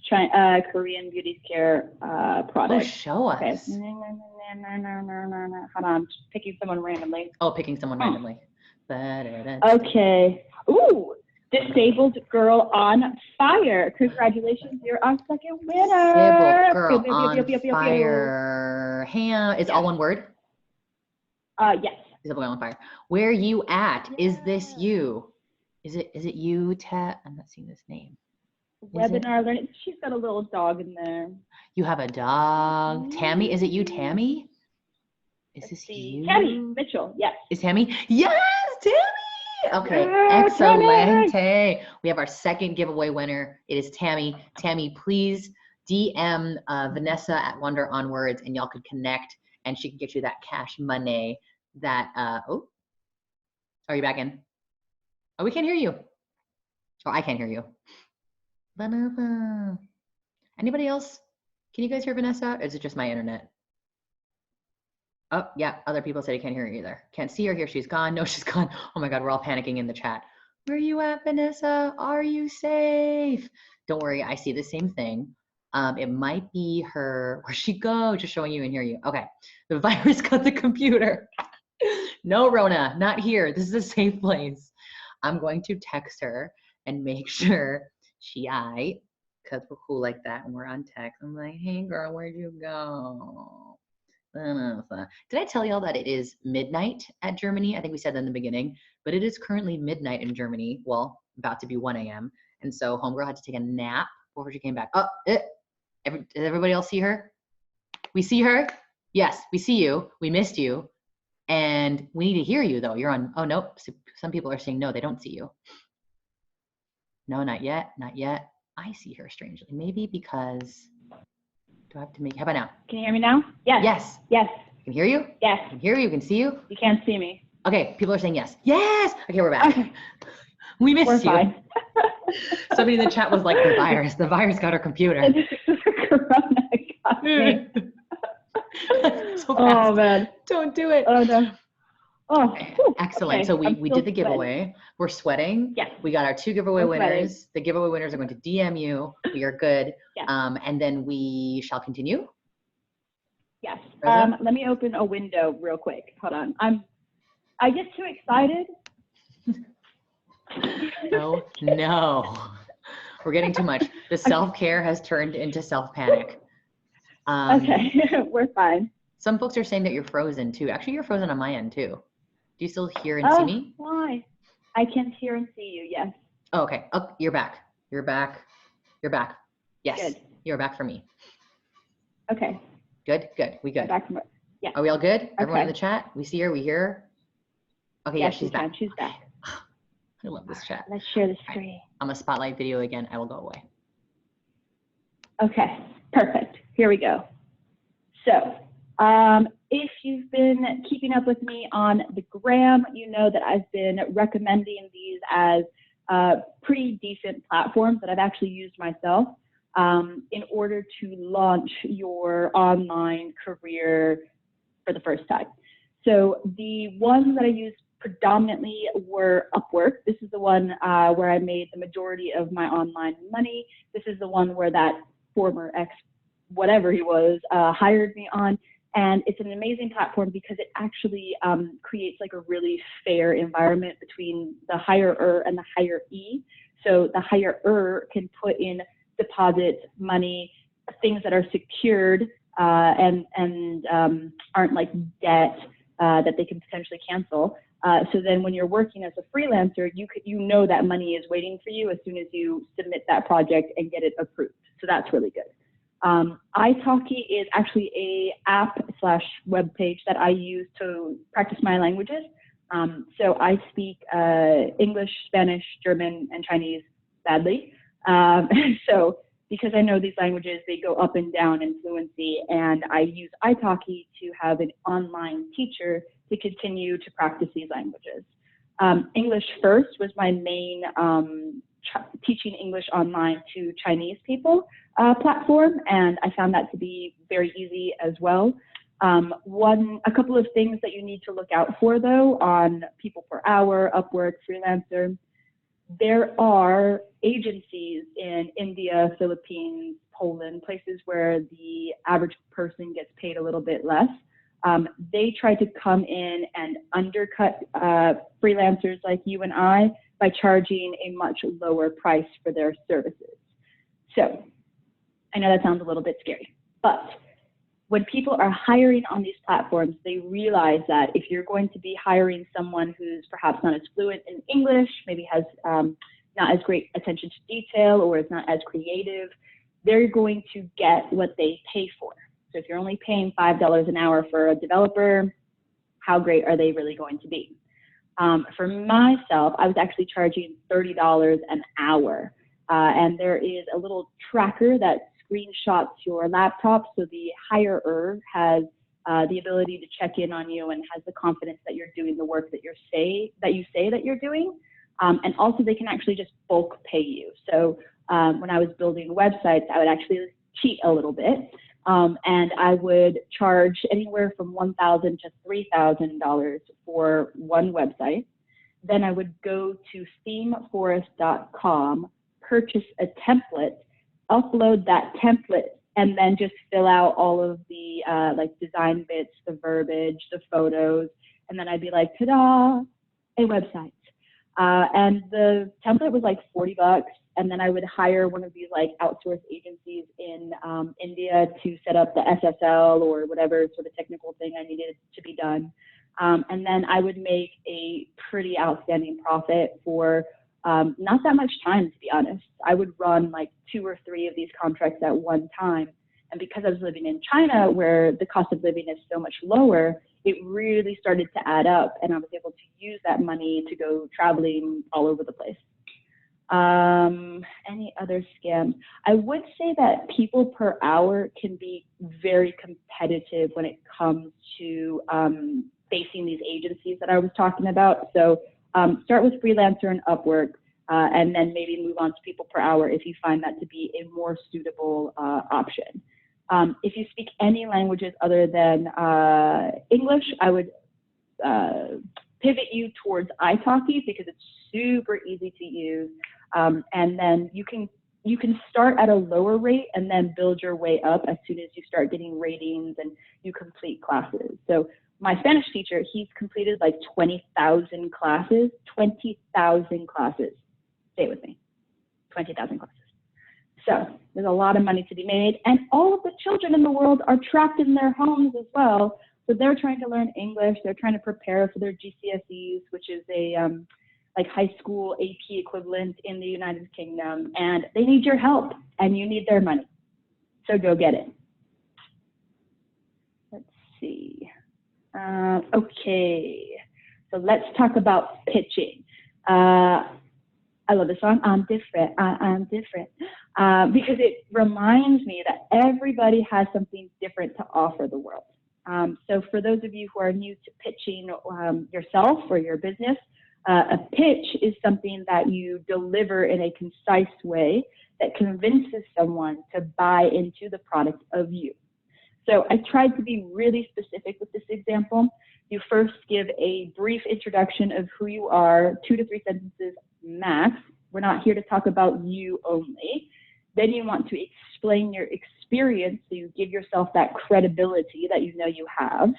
Korean beauty care product. Oh, show us. Okay. Hold on. I'm just picking someone randomly. Oh, picking someone randomly. Okay. Ooh. Disabled Girl on Fire. Congratulations. You're our second winner. Disabled Girl on Fire. It's all one word? Yes. Disabled Girl on Fire. Where you at? Is this you? Is it you, Ted? I'm not seeing this name. Webinar learning. She's got a little dog in there. You have a dog. Tammy, is it you, Tammy? Is this you? Tammy Mitchell, yes. Is Tammy? Yes, Tammy! Okay, excelente. We have our second giveaway winner. It is Tammy. Tammy, please DM Vanessa at Wander Onwards and y'all could connect and she can get you that cash money that, oh, are you back in? Oh, we can't hear you. Oh, I can't hear you. Anybody else? Can you guys hear Vanessa? Or is it just my internet? Oh, yeah, other people said you can't hear her either. Can't see her here. She's gone. No, she's gone. Oh my God, we're all panicking in the chat. Where are you at, Vanessa? Are you safe? Don't worry, I see the same thing. It might be her. Where'd she go? Just showing you and hear you. Okay, the virus got the computer. No, Rona, not here. This is a safe place. I'm going to text her and make sure because we're cool like that and we're on text. I'm like, hey girl, where'd you go? Did I tell y'all that it is midnight at Germany? I think we said that in the beginning, but it is currently midnight in Germany. Well, about to be 1 a.m. And so homegirl had to take a nap before she came back. Oh, does everybody else see her? We see her? Yes, we see you. We missed you. And we need to hear you though. You're on, oh nope. Some people are saying no, they don't see you. No, not yet, not yet. I see her strangely. Maybe because, do I have to make, how about now? Can you hear me now? Yes. Yes. Yes. I can hear you? Yes. I can hear you, can see you? You can't see me. Okay, people are saying yes. Yes! Okay, we're back. Okay. We missed you. Fine. Somebody in the chat was like, the virus got our computer. Corona got me. So Oh man. Don't do it. Oh no. Oh, okay. Excellent. Okay. So we did the giveaway. Sweating. We're sweating. Yes. We got our 2 giveaway We're winners. sweating. The giveaway winners are going to DM you. We are good. Yes. And then we shall continue. Yes. Let me open a window real quick. Hold on. I get too excited. Oh no. We're getting too much. The self-care has turned into self-panic. Okay, we're fine. Some folks are saying that you're frozen too. Actually, you're frozen on my end too. Do you still hear and see me? Why? I can hear and see you, yes. Oh, okay. Oh, you're back. You're back. You're back. Yes. Good. You're back for me. Okay. Good. We good. Back from, yeah. Are we all good? Everyone in Okay. the chat? We see her, we hear her? Okay, yeah, she's back. She's back. I love this chat. Let's share the screen. I'm a spotlight video again. I will go away. Okay, perfect. Here we go. So, if you've been keeping up with me on the gram, you know that I've been recommending these as pretty decent platforms that I've actually used myself in order to launch your online career for the first time. So the ones that I used predominantly were Upwork. This is the one where I made the majority of my online money. This is the one where that former ex, whatever he was, hired me on. And it's an amazing platform because it actually creates like a really fair environment between the hirer and the hiree. So the hirer can put in deposits, money, things that are secured and aren't like debt that they can potentially cancel. So then when you're working as a freelancer, you know that money is waiting for you as soon as you submit that project and get it approved. So that's really good. italki is actually a app/web page that I use to practice my languages. So I speak English, Spanish, German, and Chinese badly. So because I know these languages, they go up and down in fluency, and I use italki to have an online teacher to continue to practice these languages. English First was my main teaching English online to Chinese people platform, and I found that to be very easy as well. A couple of things that you need to look out for though on people per hour, Upwork, Freelancer. There are agencies in India, Philippines, Poland, places where the average person gets paid a little bit less. They try to come in and undercut freelancers like you and I by charging a much lower price for their services. So I know that sounds a little bit scary, but when people are hiring on these platforms, they realize that if you're going to be hiring someone who's perhaps not as fluent in English, maybe has not as great attention to detail or is not as creative, they're going to get what they pay for. So if you're only paying $5 an hour for a developer, how great are they really going to be? For myself, I was actually charging $30 an hour. And there is a little tracker that screenshots your laptop, so the hirer has the ability to check in on you and has the confidence that you're doing the work that you say that you're doing. And also they can actually just bulk pay you. So when I was building websites, I would actually cheat a little bit. And I would charge anywhere from $1,000 to $3,000 for one website. Then I would go to themeforest.com, purchase a template, upload that template, and then just fill out all of the like design bits, the verbiage, the photos, and then I'd be like, ta-da, a website. And the template was like $40, and then I would hire one of these like outsourced agencies in India to set up the SSL or whatever sort of technical thing I needed to be done. And then I would make a pretty outstanding profit for not that much time, to be honest. I would run like 2 or 3 of these contracts at one time. And because I was living in China, where the cost of living is so much lower, it really started to add up, and I was able to use that money to go traveling all over the place. Any other scams? I would say that people per hour can be very competitive when it comes to facing these agencies that I was talking about. So start with Freelancer and Upwork. and then maybe move on to people per hour if you find that to be a more suitable option. If you speak any languages other than English, I would pivot you towards italki because it's super easy to use, and then you can start at a lower rate and then build your way up as soon as you start getting ratings and you complete classes. So my Spanish teacher, he's completed like 20,000 classes. 20,000 classes. Stay with me. 20,000 classes. So there's a lot of money to be made, and all of the children in the world are trapped in their homes as well. So they're trying to learn English. They're trying to prepare for their GCSEs, which is a like high school AP equivalent in the United Kingdom, and they need your help, and you need their money. So go get it. Let's see. Okay, so let's talk about pitching. I love this song, I'm different, I'm different, because it reminds me that everybody has something different to offer the world. So for those of you who are new to pitching yourself or your business, a pitch is something that you deliver in a concise way that convinces someone to buy into the product of you. So I tried to be really specific with this example. You first give a brief introduction of who you are, 2 to 3 sentences max. We're not here to talk about you only. Then you want to explain your experience, so you give yourself that credibility that you know you have.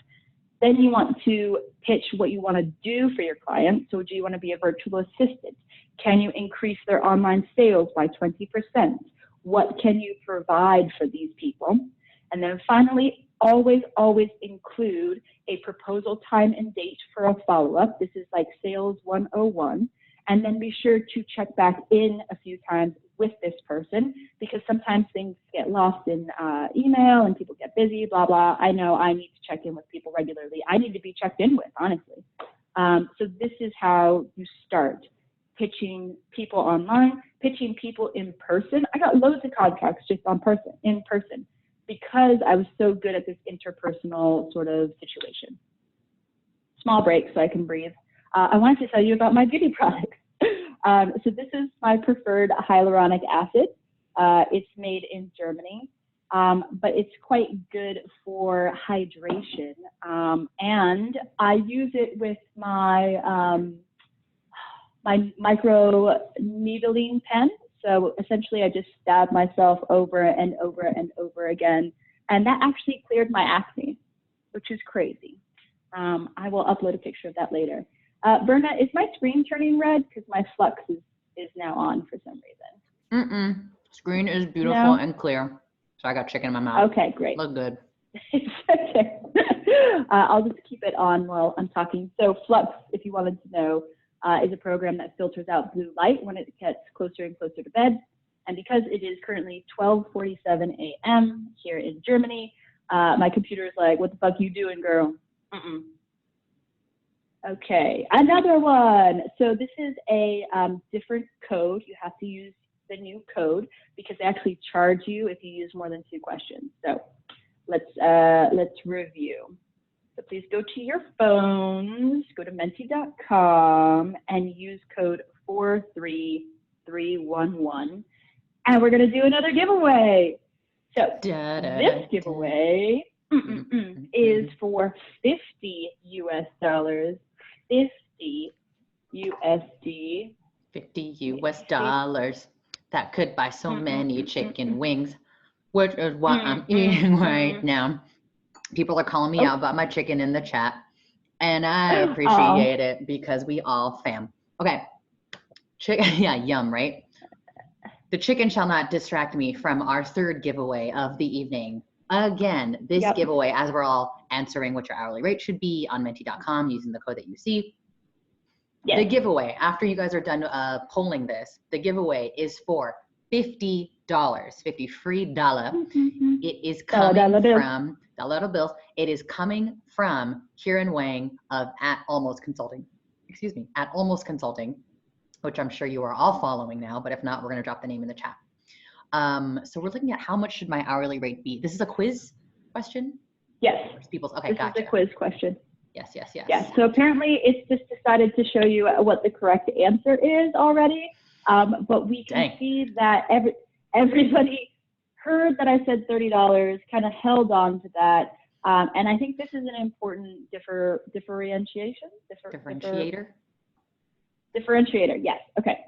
Then you want to pitch what you want to do for your client. So do you want to be a virtual assistant? Can you increase their online sales by 20%? What can you provide for these people? And then finally, always include a proposal time and date for a follow-up. This is like sales 101. And then be sure to check back in a few times with this person, because sometimes things get lost in email and people get busy, blah, blah. I know I need to check in with people regularly. I need to be checked in with, honestly. So this is how you start pitching people online, pitching people in person. I got loads of contacts just in person, because I was so good at this interpersonal sort of situation. Small break so I can breathe. I wanted to tell you about my beauty products. So this is my preferred hyaluronic acid. It's made in Germany, but it's quite good for hydration. And I use it with my, my micro needling pen. So essentially I just stab myself over and over and over again. And that actually cleared my acne, which is crazy. I will upload a picture of that later. Berna, is my screen turning red? Because my flux is now on for some reason. Screen is beautiful and clear. So I got chicken in my mouth. Okay, great. Look good. Okay. I'll just keep it on while I'm talking. So Flux, if you wanted to know, is a program that filters out blue light when it gets closer and closer to bed. And because it is currently 12:47 a.m. here in Germany, my computer is like, what the fuck you doing, girl? Okay, another one. So this is a different code. You have to use the new code because they actually charge you if you use more than 2 questions. So let's review. So please go to your phones, go to menti.com and use code 43311. And we're going to do another giveaway. So this giveaway is for $50 US. 50 USD. 50 US dollars. That could buy so many chicken wings, which is what I'm eating right now. People are calling me out about my chicken in the chat, and I appreciate it because we all fam. Okay. Yeah, yum, right? The chicken shall not distract me from our 3rd giveaway of the evening. Again, this giveaway, as we're all answering what your hourly rate should be on menti.com using the code that you see. The giveaway, after you guys are done polling this, the giveaway is for $50, 50 free dollar. It is coming from dollar bills. It is coming from Kieran Wang of at Almost Consulting, which I'm sure you are all following now, but if not, we're going to drop the name in the chat. So we're looking at how much should my hourly rate be? This is a quiz question? Yes. Okay, gotcha. This is a quiz question. Yes. Yeah, so apparently it's just decided to show you what the correct answer is already. But we can Dang. see that everybody heard that I said $30, kind of held on to that. And I think this is an important differentiation. Differentiator, yes. Okay.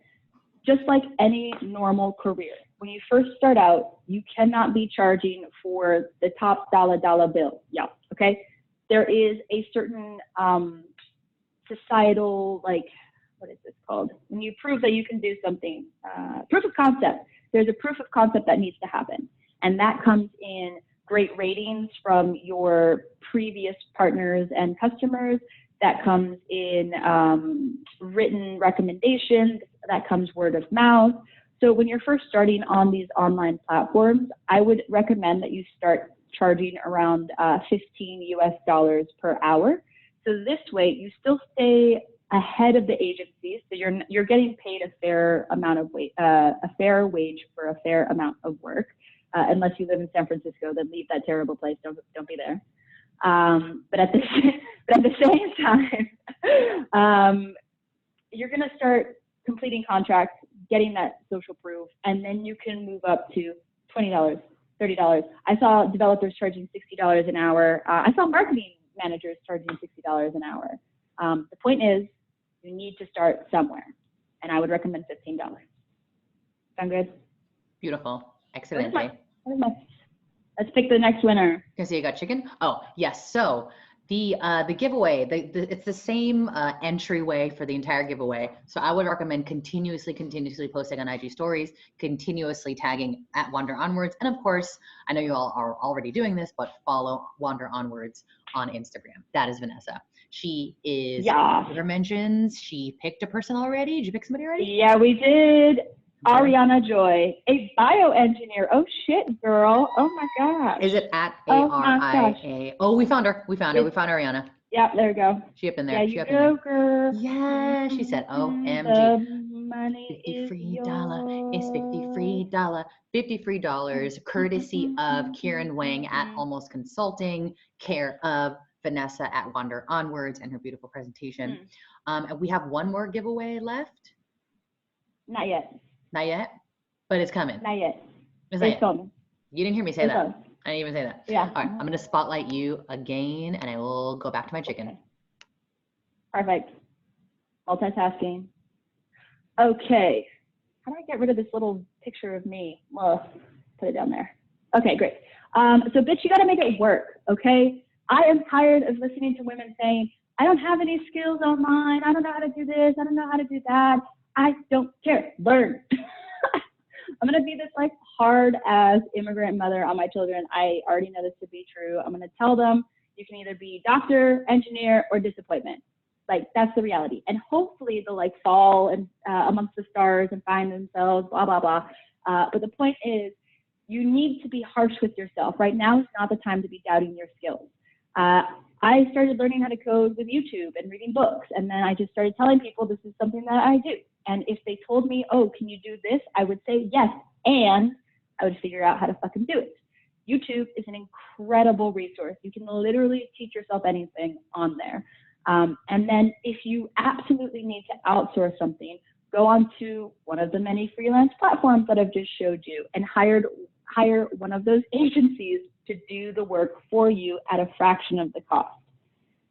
Just like any normal career, when you first start out, you cannot be charging for the top dollar bill. Yeah. Okay. There is a certain societal, like, what is this called? When you prove that you can do something, proof of concept. There's a proof of concept that needs to happen. And that comes in great ratings from your previous partners and customers. That comes in written recommendations. That comes word of mouth. So when you're first starting on these online platforms, I would recommend that you start charging around $15 US per hour. So this way you still stay ahead of the agencies. So you're getting paid a fair amount of a fair wage for a fair amount of work. Unless you live in San Francisco, then leave that terrible place. Don't be there. But at the same time, you're going to start completing contracts, getting that social proof, and then you can move up to $20, $30. I saw developers charging $60 an hour. I saw marketing managers charging $60 an hour. The point is, you need to start somewhere, and I would recommend $15. Sound good? Beautiful. Excellent. Let's pick the next winner. Can I see you got chicken? Oh, yes. So the giveaway, it's the same entryway for the entire giveaway. So I would recommend continuously posting on IG stories, continuously tagging at Wander Onwards. And of course, I know you all are already doing this, but follow Wander Onwards on Instagram. That is Vanessa. She is, her mentions, she picked a person already. Did you pick somebody already? Yeah, we did. Ariana Joy, a bioengineer. Oh shit, girl. Oh my gosh. Is it at ARIA? Oh, we found her. We found Ariana. Yeah, there we go. She up in there. Yeah, you go, girl. Yeah, she said, OMG. The money $50 free is dollar. It's $50 free dollar. $50 free dollars, courtesy of Kieran Wang at Almost Consulting, care of Vanessa at Wander Onwards and her beautiful presentation. And we have one more giveaway left. Not yet. Not yet, but it's coming. Not yet. It's coming. You didn't hear me say that. Coming. I didn't even say that. Yeah. All right, I'm going to spotlight you again, and I will go back to my chicken. Okay. Perfect. Multitasking. Okay. How do I get rid of this little picture of me? Well, put it down there. Okay, great. So bitch, you got to make it work, okay? I am tired of listening to women saying, I don't have any skills online. I don't know how to do this. I don't know how to do that. I don't care. Learn. I'm going to be this like hard ass immigrant mother on my children. I already know this to be true. I'm going to tell them you can either be doctor, engineer, or disappointment. Like that's the reality. And hopefully they'll like fall and amongst the stars and find themselves, blah, blah, blah. But the point is you need to be harsh with yourself. Right now is not the time to be doubting your skills. I started learning how to code with YouTube and reading books. And then I just started telling people this is something that I do. And if they told me, oh, can you do this? I would say yes. And I would figure out how to fucking do it. YouTube is an incredible resource. You can literally teach yourself anything on there. And then if you absolutely need to outsource something, go on to one of the many freelance platforms that I've just showed you and hire one of those agencies to do the work for you at a fraction of the cost.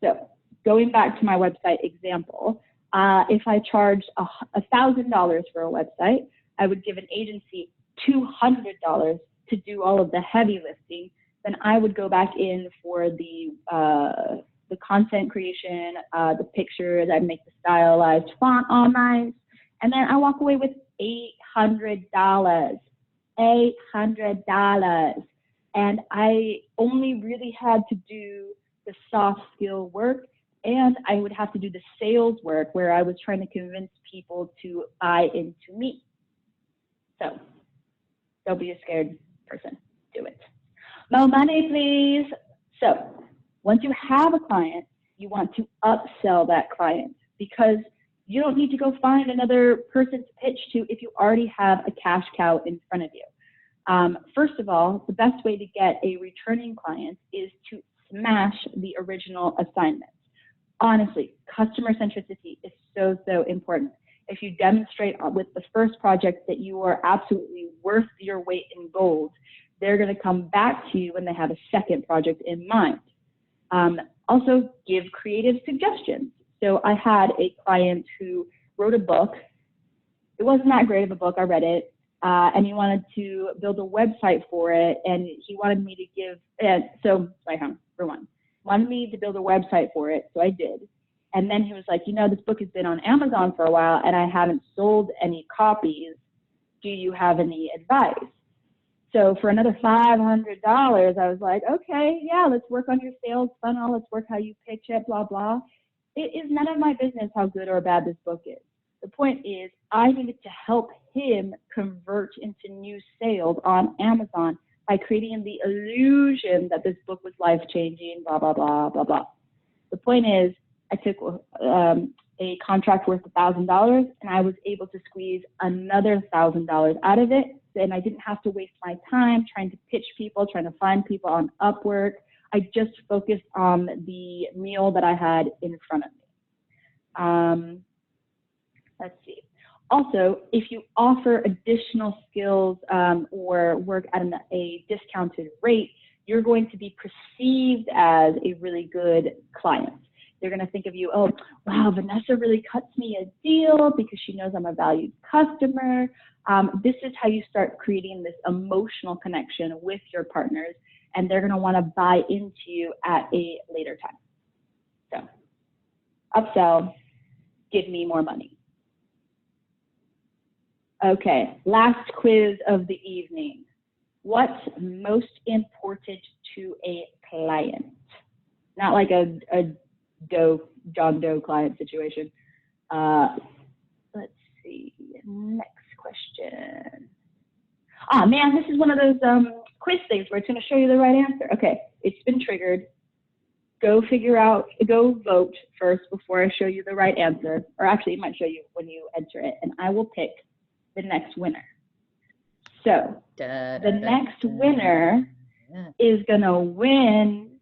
So going back to my website example, if I charged $1,000 for a website, I would give an agency $200 to do all of the heavy lifting. Then I would go back in for the content creation, the pictures. I'd make the stylized font all nice, and then I walk away with $800. $800. And I only really had to do the soft skill work, and I would have to do the sales work where I was trying to convince people to buy into me. So don't be a scared person. Do it. More money, please. So once you have a client, you want to upsell that client because you don't need to go find another person to pitch to if you already have a cash cow in front of you. First of all, the best way to get a returning client is to smash the original assignment. Honestly, customer centricity is so important. if you demonstrate with the first project that you are absolutely worth your weight in gold, they're going to come back to you when they have a second project in mind. Also, give creative suggestions. So I had a client who wrote a book. It wasn't that great of a book. I read it. And he wanted to build a website for it. And he wanted me to give, wanted me to build a website for it. So I did. And then he was like, you know, this book has been on Amazon for a while and I haven't sold any copies. Do you have any advice? So for another $500, I was like, okay, yeah, let's work on your sales funnel. Let's work how you pitch it, blah, blah. It is none of my business how good or bad this book is. The point is I needed to help him convert into new sales on Amazon by creating the illusion that this book was life-changing, blah, blah, blah, blah, blah. The point is I took a contract worth $1,000 and I was able to squeeze another $1,000 out of it. And I didn't have to waste my time trying to pitch people, trying to find people on Upwork. I just focused on the meal that I had in front of me. Let's see. Also, if you offer additional skills or work at a discounted rate, you're going to be perceived as a really good client. They're going to think of you, oh, wow, Vanessa really cuts me a deal because she knows I'm a valued customer. This is how you start creating this emotional connection with your partners, and they're going to want to buy into you at a later time. So, upsell, give me more money. Okay, last quiz of the evening. What's most important to a client? Not like a John Doe client situation. Let's see, next question. Ah, man, this is one of those quiz things where it's going to show you the right answer. Okay, it's been triggered. Go vote first before I show you the right answer. Or actually, it might show you when you enter it, and I will pick the next winner. So the next winner is going to win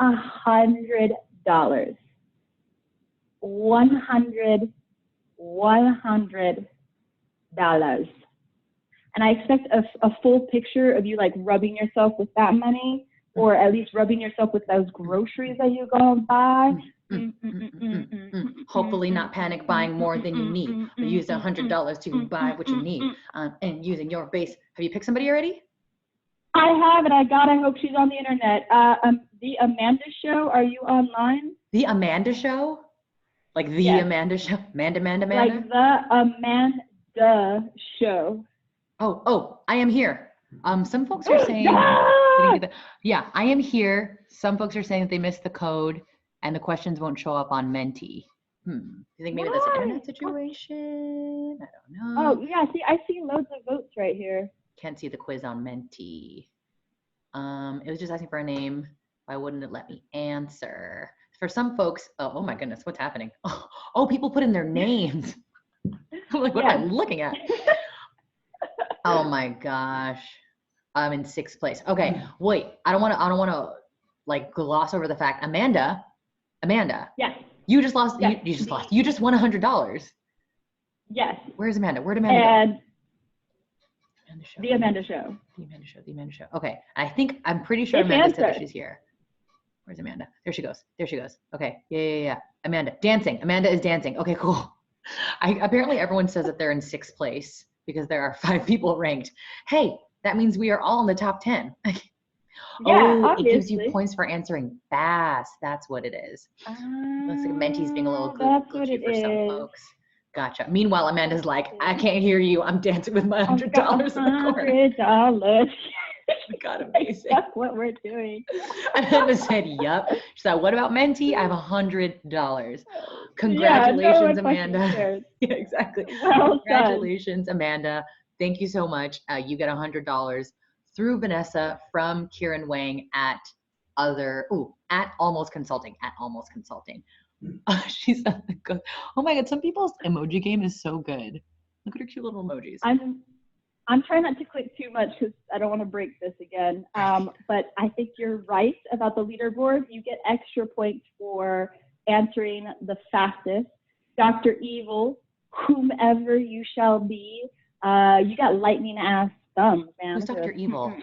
$100. $100. And I expect a full picture of you like rubbing yourself with that money, or at least rubbing yourself with those groceries that you go and buy. Hopefully not panic buying more than you need. Or use $100 to buy what you need. And using your base. Have you picked somebody already? I have, and I hope she's on the internet. The Amanda Show, are you online? The Amanda Show? Like the yes. Amanda Show? Amanda? Like the Amanda Show. Oh, I am here. Some folks are saying, yeah, I am here. Some folks are saying that they missed the code and the questions won't show up on Menti. You think maybe that's an internet situation? I don't know. Oh, yeah, I see loads of votes right here. Can't see the quiz on Menti. It was just asking for a name. Why wouldn't it let me answer? For some folks, oh my goodness, what's happening? Oh, people put in their names. I'm like, what am I looking at? Oh my gosh. I'm in 6th place. Okay, wait. I don't want to like gloss over the fact. Amanda. Yes. You just lost. Yes. You just lost. You just won $100. Yes. Where's Amanda? Where'd Amanda go? The Amanda Show. The Amanda Show. Okay. I'm pretty sure Amanda said that she's here. Where's Amanda? There she goes. Okay. Yeah. Amanda. Dancing. Amanda is dancing. Okay, cool. Apparently everyone says that they're in 6th place because there are 5 people ranked. Hey, that means we are all in the top 10. Yeah, obviously. It gives you points for answering fast. That's what it is. Looks like Menti's being a little glitchy for some folks. Gotcha. Meanwhile, Amanda's like, I can't hear you. I'm dancing with my $100 in the corner. $100. God, amazing. That's what we're doing. Amanda said, yup. She said, what about Menti? I have $100. Congratulations, Amanda. Yeah, exactly. Well Congratulations, Amanda. Thank you so much. You get $100 through Vanessa from Kieran Wang at Almost Consulting. She said, oh my God, some people's emoji game is so good. Look at her cute little emojis. I'm trying not to click too much because I don't want to break this again. But I think you're right about the leaderboard. You get extra points for answering the fastest. Dr. Evil whomever you shall be. You got lightning ass thumbs, man. Who's Dr. Evil?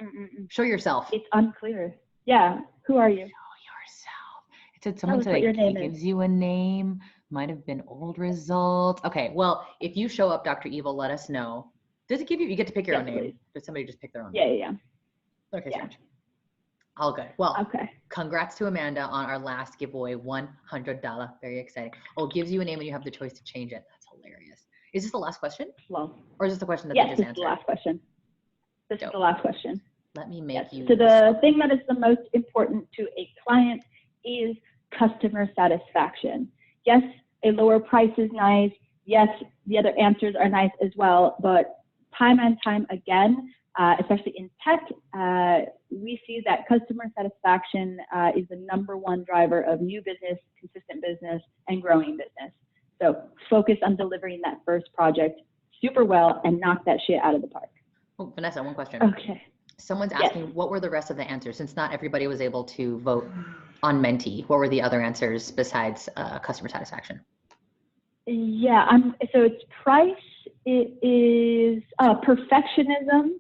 Show yourself. It's unclear. Yeah. Who are you? Show yourself. It said someone said it gives you a name. Might have been old results. Okay. Well, if you show up, Dr. Evil, let us know. Does it give you? You get to pick your own name. Please. Did somebody just pick their own name? Yeah. Okay. Yeah. All good. Well, okay. Congrats to Amanda on our last giveaway, $100. Very exciting. Oh, it gives you a name and you have the choice to change it. That's hilarious. Is this the last question? Well, or is this the question that yes, they just this answered? Is the last question. This is the last question. Let me make you. So the thing that is the most important to a client is customer satisfaction. Yes, a lower price is nice. Yes, the other answers are nice as well. But time and time again, especially in tech, we see that customer satisfaction is the #1 driver of new business, consistent business, and growing business. So focus on delivering that first project super well and knock that shit out of the park. Oh, Vanessa, one question. Okay. Someone's asking, what were the rest of the answers? Since not everybody was able to vote on Menti, what were the other answers besides customer satisfaction? Yeah, so it's price, it is perfectionism,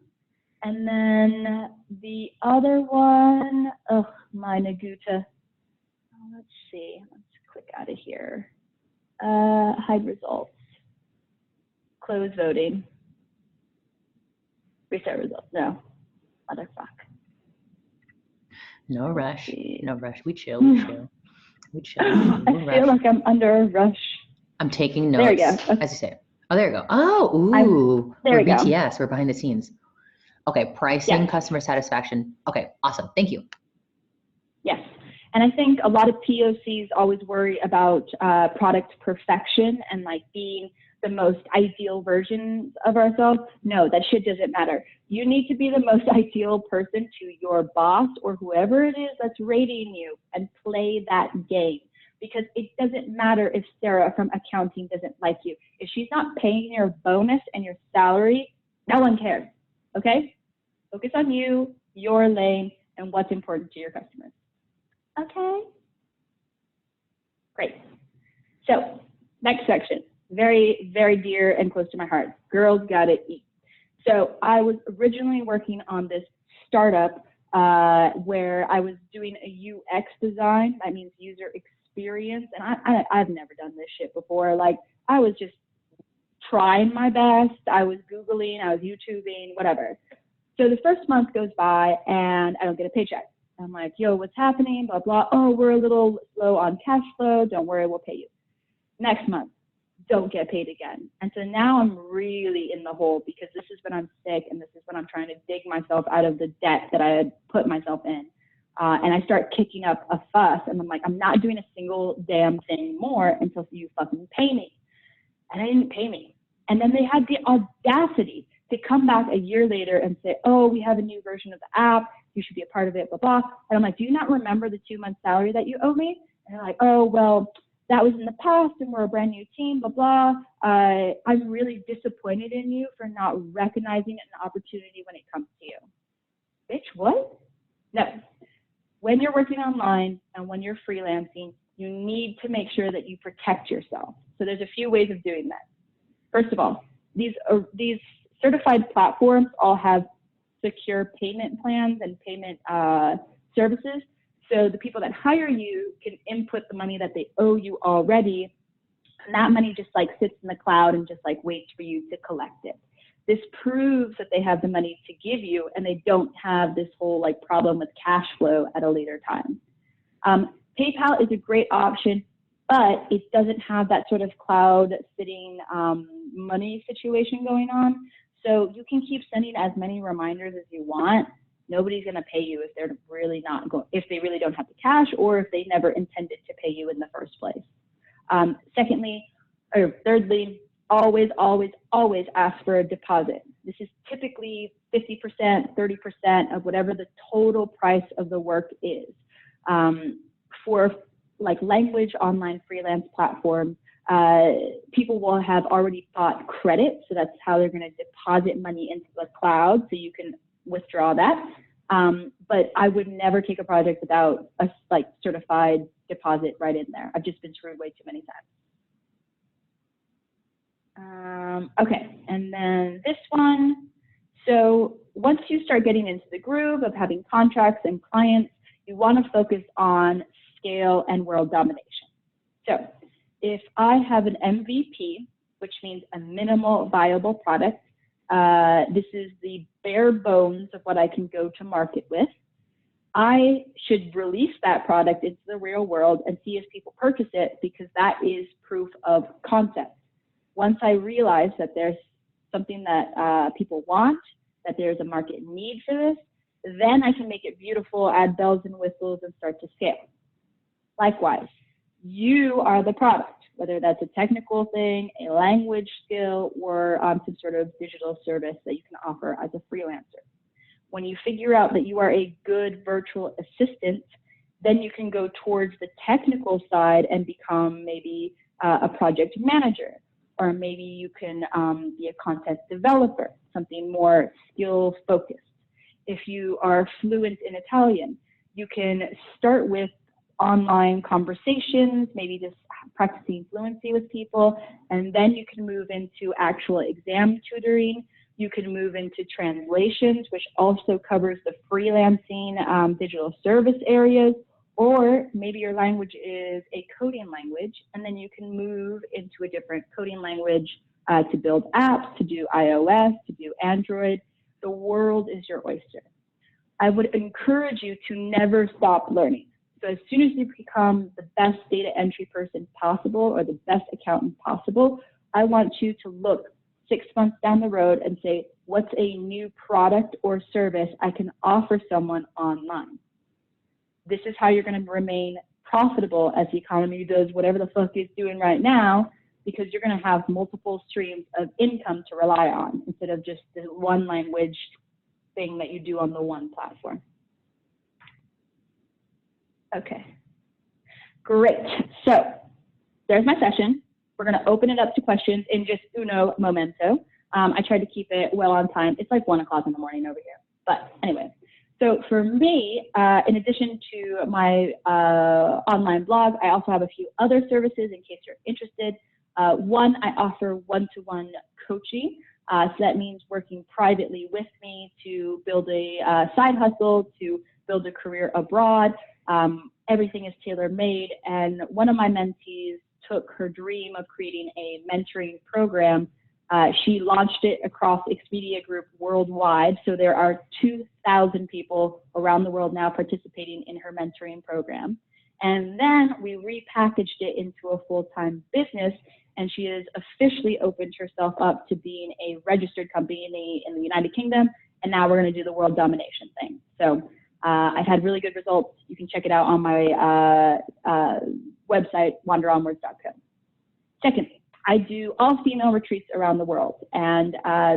and then the other one, oh, my Naguta. Let's see, let's click out of here. Hide results. Close voting. Reset results. No. Motherfuck. No rush. No rush. We chill. We chill. We chill. I feel like I'm under a rush. I'm taking notes. There you go. Okay. As you say. Oh, there you go. Oh, ooh. There we go. BTS. We're behind the scenes. Okay. Pricing, customer satisfaction. Okay. Awesome. Thank you. Yes. And I think a lot of POCs always worry about product perfection and like being the most ideal versions of ourselves. No, that shit doesn't matter. You need to be the most ideal person to your boss or whoever it is that's rating you and play that game. Because it doesn't matter if Sarah from accounting doesn't like you. If she's not paying your bonus and your salary, no one cares, okay? Focus on you, your lane, and what's important to your customers. Okay? Great. So, next section. Very, very dear and close to my heart. Girls gotta eat. So I was originally working on this startup where I was doing a UX design. That means user experience. And I've never done this shit before. Like, I was just trying my best. I was Googling, I was YouTubing, whatever. So the first month goes by and I don't get a paycheck. I'm like, yo, what's happening? Blah, blah. Oh, we're a little slow on cash flow. Don't worry, we'll pay you. Next month, don't get paid again. And so now I'm really in the hole because this is when I'm sick and this is when I'm trying to dig myself out of the debt that I had put myself in. And I start kicking up a fuss and I'm like, I'm not doing a single damn thing more until you fucking pay me. And they didn't pay me. And then they had the audacity to come back a year later and say, oh, we have a new version of the app. You should be a part of it, blah, blah. And I'm like, do you not remember the 2-month salary that you owe me? And they're like, oh, well, that was in the past and we're a brand new team, blah, blah. I'm really disappointed in you for not recognizing an opportunity when it comes to you. Bitch, what? No. When you're working online and when you're freelancing, you need to make sure that you protect yourself. So there's a few ways of doing that. First of all, these certified platforms all have secure payment plans and payment services. So the people that hire you can input the money that they owe you already, and that money just like sits in the cloud and just like waits for you to collect it. This proves that they have the money to give you and they don't have this whole like problem with cash flow at a later time. PayPal is a great option, but it doesn't have that sort of cloud sitting money situation going on. So you can keep sending as many reminders as you want. Nobody's going to pay you if they're really not going, if they really don't have the cash or if they never intended to pay you in the first place. Thirdly, always, always, always ask for a deposit. This is typically 50%, 30% of whatever the total price of the work is. For like language online freelance platforms, people will have already bought credit. So that's how they're going to deposit money into the cloud so you can withdraw that. But I would never take a project without a like certified deposit right in there. I've just been screwed way too many Okay, and then this one. So once you start getting into the groove of having contracts and clients, you want to focus on scale and world domination. So if I have an MVP, which means a minimal viable product, this is the bare bones of what I can go to market with. I should release that product into the real world and see if people purchase it, because that is proof of concept. Once I realize that there's something that people want, that there's a market need for this, then I can make it beautiful, add bells and whistles, and start to scale. Likewise, you are the product, whether that's a technical thing, a language skill, or some sort of digital service that you can offer as a freelancer. When you figure out that you are a good virtual assistant, then you can go towards the technical side and become maybe a project manager, or maybe you can be a content developer, something more skill focused. If you are fluent in Italian, you can start with online conversations, maybe just practicing fluency with people, and then you can move into actual exam tutoring. You can move into translations, which also covers the freelancing digital service areas, or maybe your language is a coding language, and then you can move into a different coding language to build apps, to do iOS, to do Android. The world is your oyster. I would encourage you to never stop learning. So as soon as you become the best data entry person possible, or the best accountant possible, I want you to look 6 months down the road and say, what's a new product or service I can offer someone online? This is how you're going to remain profitable as the economy does whatever the fuck it's doing right now, because you're going to have multiple streams of income to rely on instead of just the one language thing that you do on the one platform. Okay, great. So there's my session. We're going to open it up to questions in just uno momento. I tried to keep it well on time. It's like 1 o'clock in the morning over here. But anyway, so for me, in addition to my online blog, I also have a few other services in case you're interested. One, I offer one-to-one coaching. So that means working privately with me to build a side hustle, to build a career abroad. Everything is tailor-made. And one of my mentees took her dream of creating a mentoring program. She launched it across Expedia Group worldwide. So there are 2,000 people around the world now participating in her mentoring program. And then we repackaged it into a full-time business, and she has officially opened herself up to being a registered company in the United Kingdom. And now we're going to do the world domination thing. So I've had really good results. You can check it out on my website, wanderonwards.co. Second, I do all-female retreats around the world. And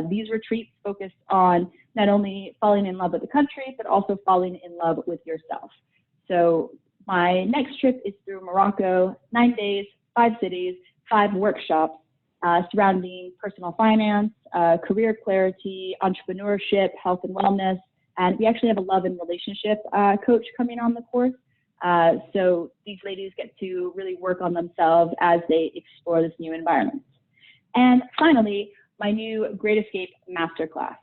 these retreats focus on not only falling in love with the country, but also falling in love with yourself. So my next trip is through Morocco, 9 days, 5 cities, 5 workshops surrounding personal finance, career clarity, entrepreneurship, health and wellness. And we actually have a love and relationship coach coming on the course. So these ladies get to really work on themselves as they explore this new environment. And finally, my new Great Escape Masterclass.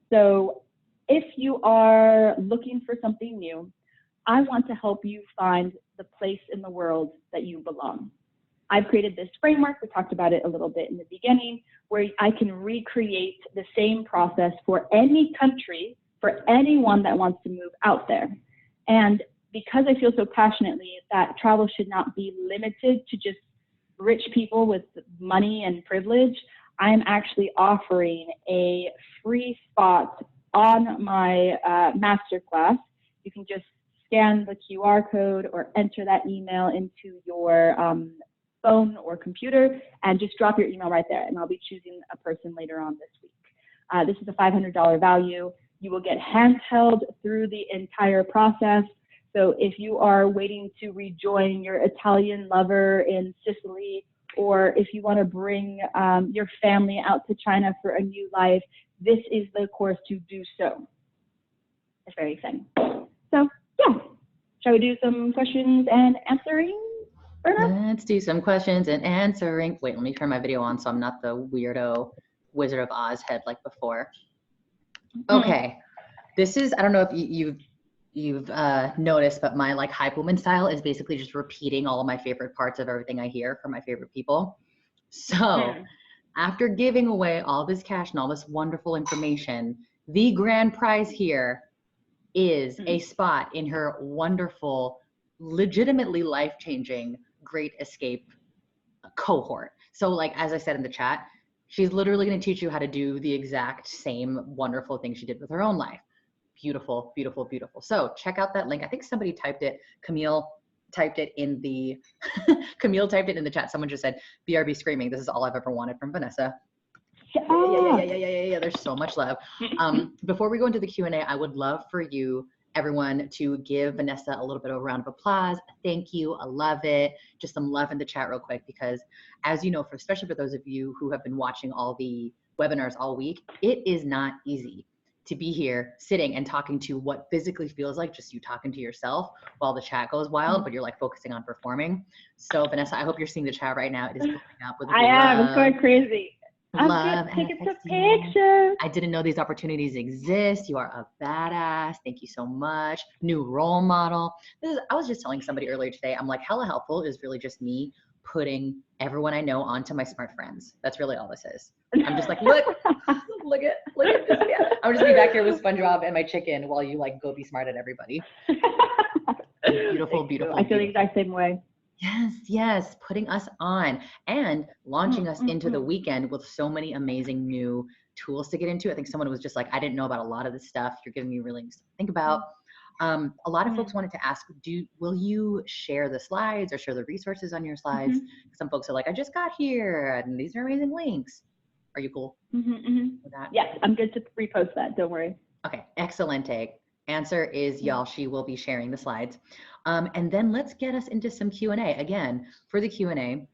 So if you are looking for something new, I want to help you find the place in the world that you belong. I've created this framework, we talked about it a little bit in the beginning, where I can recreate the same process for any country, for anyone that wants to move out there. And because I feel so passionately that travel should not be limited to just rich people with money and privilege, I'm actually offering a free spot on my masterclass. You can just scan the QR code or enter that email into your phone or computer and just drop your email right there, and I'll be choosing a person later on this week. This is a $500 value. You will get handheld through the entire process. So if you are waiting to rejoin your Italian lover in Sicily, or if you want to bring your family out to China for a new life, this is the course to do so. It's very exciting. So yeah, shall we do some questions and answering? Berna? Let's do some questions and answering. Wait, let me turn my video on so I'm not the weirdo Wizard of Oz head like before. Okay. This is, I don't know if you've noticed, but my like hype woman style is basically just repeating all of my favorite parts of everything I hear from my favorite people. So after giving away all this cash and all this wonderful information, the grand prize here is a spot in her wonderful, legitimately life-changing Great Escape cohort. So like, as I said in the chat, she's literally going to teach you how to do the exact same wonderful thing she did with her own life. Beautiful, beautiful, beautiful. So check out that link. I think somebody typed it. Camille typed it in the Camille typed it in the chat. Someone just said, BRB screaming. This is all I've ever wanted from Vanessa. Yeah. There's so much love. Before we go into the Q&A, I would love for you, everyone, to give Vanessa a little bit of a round of applause. Thank you. I love it. Just some love in the chat real quick, because as you know, especially for those of you who have been watching all the webinars all week, it is not easy to be here sitting and talking to what physically feels like just you talking to yourself while the chat goes wild, but you're like focusing on performing. So Vanessa, I hope you're seeing the chat right now. It is blowing up with I am. It's going crazy. Love I'm taking some affection. pictures. I didn't know these opportunities exist. You are a badass. Thank you so much. New role model. I was just telling somebody earlier today, I'm like, HellaHelpful is really just me putting everyone I know onto my smart friends. That's really all this is. I'm just like, look at this. Yeah. I'm just be back here with SpongeBob and my chicken while you like go be smart at everybody. Beautiful, beautiful. I feel the exact same way. Yes, putting us on and launching us into the weekend with so many amazing new tools to get into. I think someone was just like, I didn't know about a lot of this stuff. You're giving me really to think about. A lot of folks wanted to ask, will you share the slides or share the resources on your slides? Some folks are like, I just got here and these are amazing links. Are you cool with that? Yes, I'm good to repost that. Don't worry. Okay, excellent. Answer is y'all, she will be sharing the slides. And then let's get us into some Q&A. Again, for the Q&A,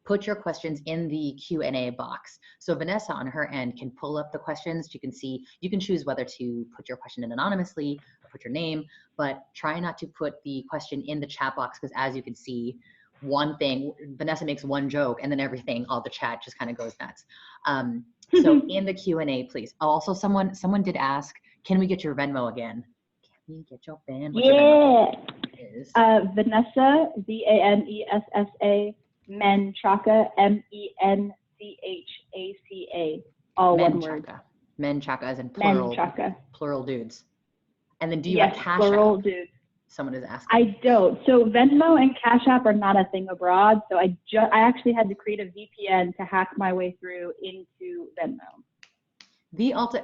put your questions in the Q&A box. So Vanessa on her end can pull up the questions. You can see, you can choose whether to put your question in anonymously or put your name, but try not to put the question in the chat box, because as you can see, one thing, Vanessa makes one joke and then everything, all the chat just kind of goes nuts. So in the Q&A, please. Also, someone did ask, can we get your Venmo again? Can we get your Venmo? Yeah. Vanessa, Vanessa, Menchaca, Menchaca, all one word. Menchaca as in plural. Menchaca. Plural dudes. And then do you have Cash plural App? Dudes. Someone is asking. I don't. So Venmo and Cash App are not a thing abroad. So I actually had to create a VPN to hack my way through into Venmo.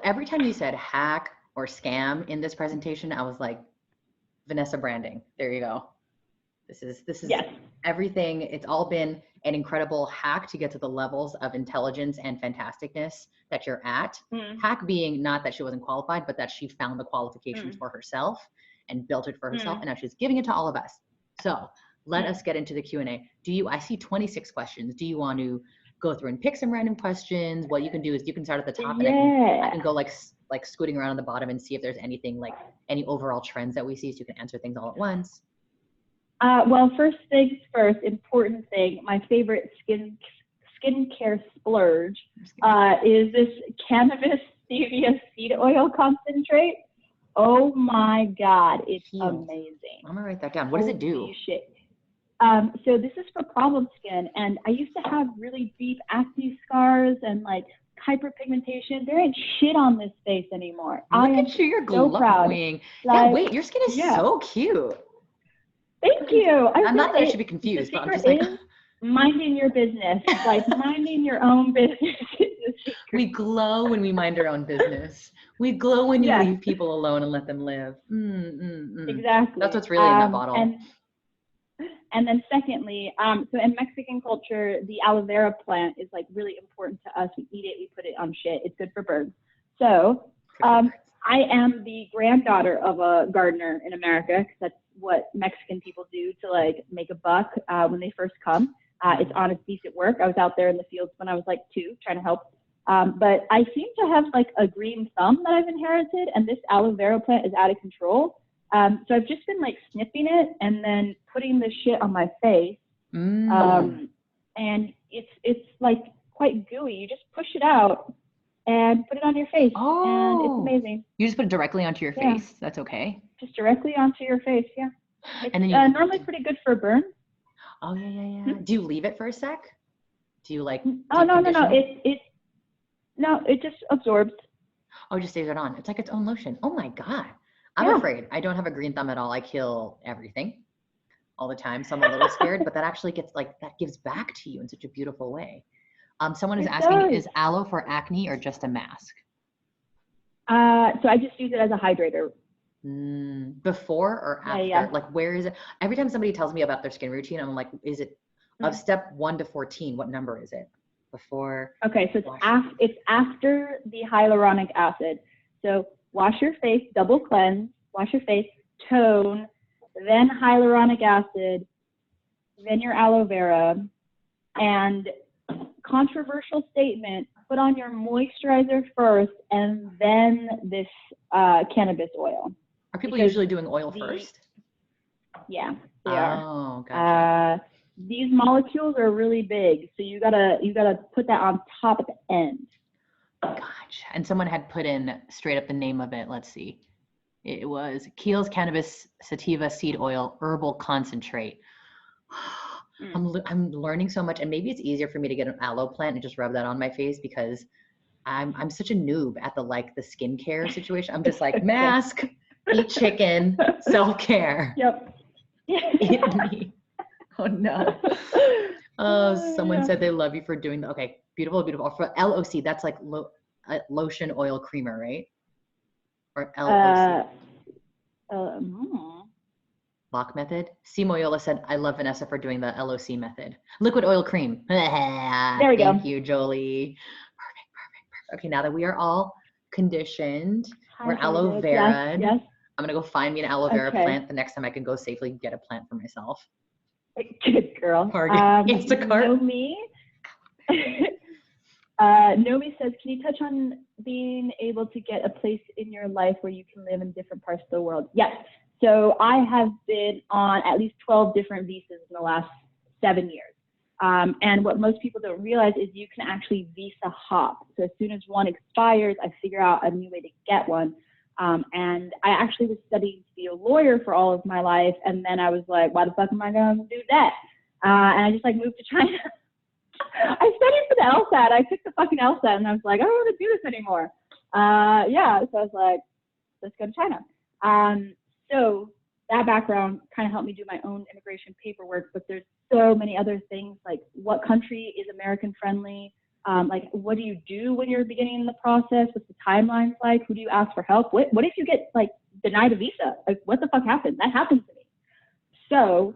Every time you said hack or scam in this presentation, I was like, Vanessa branding. There you go. This is everything. It's all been an incredible hack to get to the levels of intelligence and fantasticness that you're at. Hack being not that she wasn't qualified, but that she found the qualifications for herself and built it for herself, and now she's giving it to all of us. So let us get into the Q&A. I see 26 questions. Do you want to go through and pick some random questions? What you can do is you can start at the top, and I can go like scooting around on the bottom and see if there's anything, like any overall trends that we see, so you can answer things all at once. Well, first things first, important thing, my favorite skincare splurge is this cannabis stevia seed oil concentrate. Oh my God, it's amazing. I'm gonna write that down. What does it do? Shit. So this is for problem skin, and I used to have really deep acne scars and like hyperpigmentation. There ain't shit on this face anymore. Look at you, you're glowing. So proud. Yeah, wait, your skin is so cute. Thank you. I'm not that I should be confused, but I'm just like minding your business, like minding your own business. We glow when we mind our own business. We glow when you leave people alone and let them live. Exactly. That's what's really in that bottle. And then secondly, so in Mexican culture, the aloe vera plant is like really important to us. We eat it, we put it on shit. It's good for birds. So I am the granddaughter of a gardener in America, because that's what Mexican people do to like make a buck when they first come. It's honest, decent work. I was out there in the fields when I was like 2 trying to help. But I seem to have like a green thumb that I've inherited, and this aloe vera plant is out of control. So I've just been like sniffing it and then putting this shit on my face. And it's like quite gooey. You just push it out and put it on your face. And it's Oh, amazing. you just put it directly onto your Yeah. face. That's okay. Just directly onto your face. Yeah. It's And then you, normally pretty good for burns. oh yeah. Do you leave it for a sec? Do you like deep Oh, no. condition? No, it just absorbs. Oh, it just stays right on. It's like its own lotion. Oh my God. I'm Yeah. afraid. I don't have a green thumb at all. I kill everything all the time. So I'm a little scared, but that actually gets like, that gives back to you in such a beautiful way. Someone is It asking, does. is aloe for acne or just a mask? So I just use it as a hydrator. Before or after? Yeah. Like, where is it? Every time somebody tells me about their skin routine, I'm like, is it of step 1 to 14? What number is it? Before? Okay, so it's after the hyaluronic acid. So wash your face, double cleanse, wash your face, tone, then hyaluronic acid, then your aloe vera, and controversial statement, put on your moisturizer first and then this cannabis oil. Are people usually doing oil first? Yeah, they are. Oh, gotcha. These molecules are really big, so you gotta put that on top at the end. Gotcha. And someone had put in straight up the name of it. Let's see. It was Kiehl's Cannabis Sativa Seed Oil Herbal Concentrate. I'm learning so much, and maybe it's easier for me to get an aloe plant and just rub that on my face because I'm such a noob at the skincare situation. I'm just like mask, eat chicken, self-care. Yep. Eat meat. Oh no. Oh, someone said they love you for doing that. Okay, beautiful. For LOC, that's like lotion oil creamer, right? Or LOC. Lock method. C. Moyola said, I love Vanessa for doing the LOC method. Liquid oil cream. There we go. Thank you, Jolie. Perfect. Okay, now that we are all conditioned, we're aloe vera. Yes. I'm going to go find me an aloe vera plant the next time I can go safely get a plant for myself. Good girl. Instacart. Nomi says, can you touch on being able to get a place in your life where you can live in different parts of the world? Yes. So I have been on at least 12 different visas in the last 7 years. And what most people don't realize is you can actually visa hop. So as soon as one expires, I figure out a new way to get one. And I actually was studying to be a lawyer for all of my life. And then I was like, why the fuck am I going to do that? And I just moved to China. I studied for the LSAT. I took the fucking LSAT and I was like, I don't want to do this anymore. So I was like, let's go to China. So that background kind of helped me do my own immigration paperwork, but there's so many other things like what country is American friendly? What do you do when you're beginning the process? What's the timelines like? Who do you ask for help? What if you get denied a visa? What the fuck happened? That happened to me. So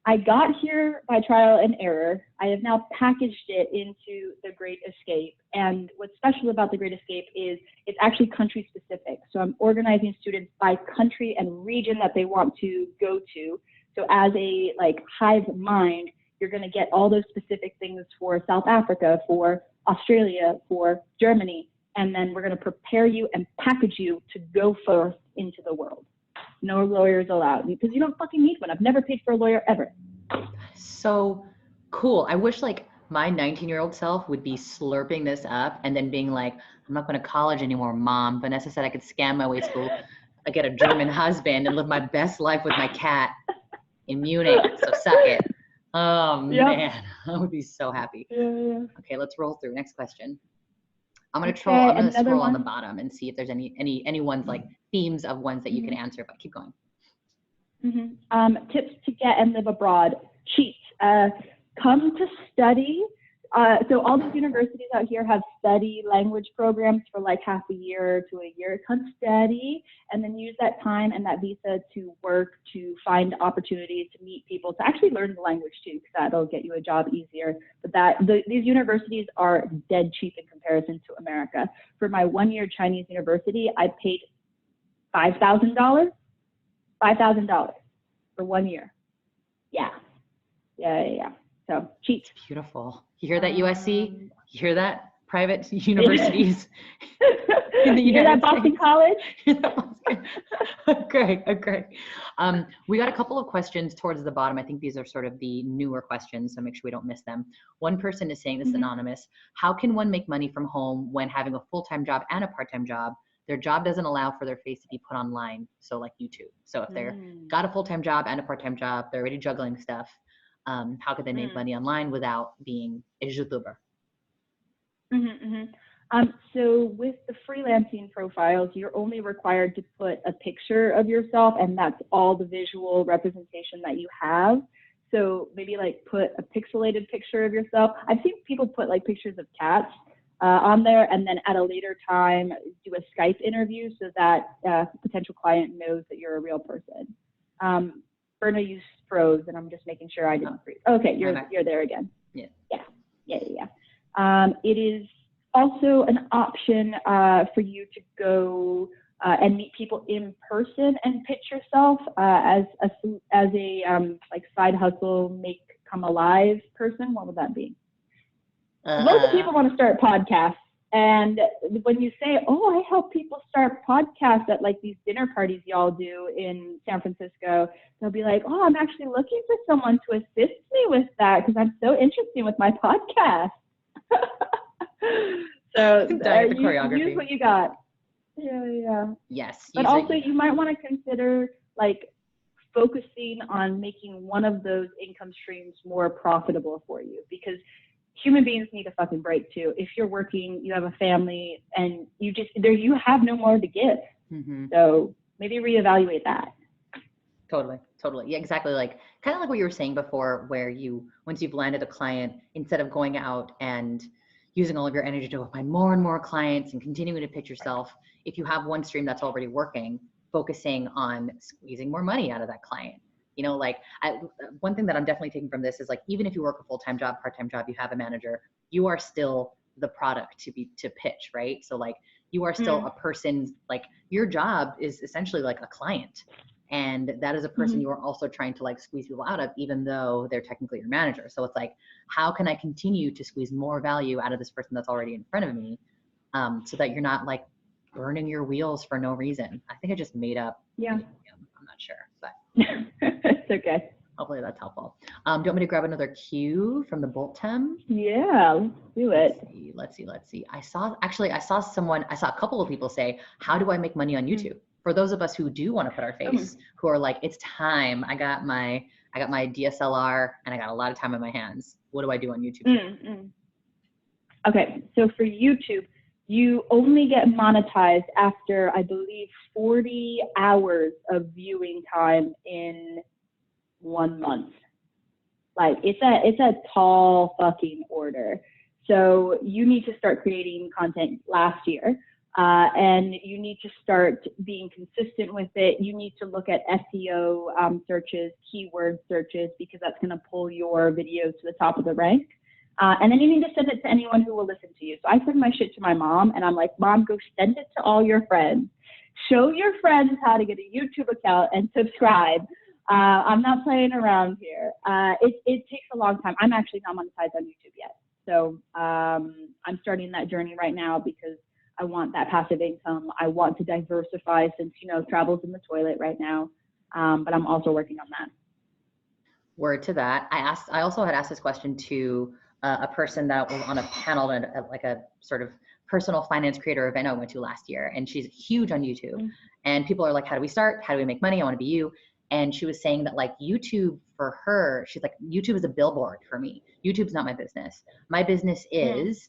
I got here by trial and error. I have now packaged it into the Great Escape. And what's special about the Great Escape is it's actually country specific. So I'm organizing students by country and region that they want to go to. So as a hive mind, you're going to get all those specific things for South Africa, for Australia, for Germany. And then we're going to prepare you and package you to go first into the world. No lawyers allowed, because you don't fucking need one. I've never paid for a lawyer ever. So cool. I wish my 19-year-old self would be slurping this up and then being like, I'm not going to college anymore, Mom. Vanessa said I could scam my way to school, I get a German husband and live my best life with my cat in Munich. So suck it. Oh man, I would be so happy. Yeah. Okay, let's roll through. Next question. I'm gonna scroll on the bottom and see if there's any ones themes of ones that you can answer, but keep going. Tips to get and live abroad. Cheat. Come to study. So all these universities out here have study language programs for half a year to a year. Come study and then use that time and that visa to work, to find opportunities, to meet people, to actually learn the language too, because that'll get you a job easier. But these universities are dead cheap in comparison to America. For my 1-year Chinese university, I paid $5,000. $5,000 for 1 year. Yeah. So cheat. Beautiful. You hear that, USC? You hear that? private universities in the United that Boston States. College? Okay. We got a couple of questions towards the bottom. I think these are sort of the newer questions, so make sure we don't miss them. One person is saying, this is anonymous, how can one make money from home when having a full-time job and a part-time job? Their job doesn't allow for their face to be put online, so like YouTube. So if they're got a full-time job and a part-time job, they're already juggling stuff, how could they make money online without being a YouTuber? So with the freelancing profiles, you're only required to put a picture of yourself, and that's all the visual representation that you have. So maybe like put a pixelated picture of yourself. I've seen people put like pictures of cats on there, and then at a later time do a Skype interview so that potential client knows that you're a real person. Berna, you froze, and I'm just making sure I didn't freeze. Okay, you're there again. Yeah. It is also an option for you to go and meet people in person and pitch yourself as a like side hustle, make come alive person. What would that be? Lots of people want to start podcasts, and when you say, "Oh, I help people start podcasts at like these dinner parties y'all do in San Francisco," they'll be like, "Oh, I'm actually looking for someone to assist me with that because I'm so interested with my podcast." So use what you got. Yeah. Yes. But also you might want to consider like focusing on making one of those income streams more profitable for you, because human beings need a fucking break too. If you're working, you have a family, and you have no more to give. So maybe reevaluate that. Totally. Yeah, exactly. Like kind of like what you were saying before, where once you've landed a client, instead of going out and using all of your energy to go find more and more clients and continuing to pitch yourself, if you have one stream that's already working, focusing on squeezing more money out of that client. Like one thing that I'm definitely taking from this is like, even if you work a full-time job, part-time job, you have a manager, you are still the product to pitch, right? So like you are still a person, like your job is essentially like a client. And that is a person you are also trying to like squeeze people out of, even though they're technically your manager. So it's like, how can I continue to squeeze more value out of this person that's already in front of me, so that you're not like burning your wheels for no reason? I think I just made up. Yeah. I'm not sure, but it's okay. Hopefully that's helpful. Do you want me to grab another cue from the Bolt Tem? Yeah, let's do it. Let's see. I saw a couple of people say, how do I make money on YouTube? For those of us who do want to put our face, who are like, it's time. I got my DSLR and I got a lot of time on my hands. What do I do on YouTube? Okay, so for YouTube, you only get monetized after, I believe, 40 hours of viewing time in 1 month. Like it's a tall fucking order. So you need to start creating content last year. And you need to start being consistent with it. You need to look at SEO searches, keyword searches, because that's going to pull your videos to the top of the rank. And then you need to send it to anyone who will listen to you. So I send my shit to my mom, and I'm like, Mom, go send it to all your friends. Show your friends how to get a YouTube account and subscribe. I'm not playing around here. It takes a long time. I'm actually not monetized on YouTube yet. So I'm starting that journey right now because I want that passive income. I want to diversify since, travel's in the toilet right now. But I'm also working on that. Word to that. I also had asked this question to a person that was on a panel at like a sort of personal finance creator event I went to last year. And she's huge on YouTube. And people are like, how do we start? How do we make money? I want to be you. And she was saying that like YouTube for her, she's like, YouTube is a billboard for me. YouTube's not my business. My business is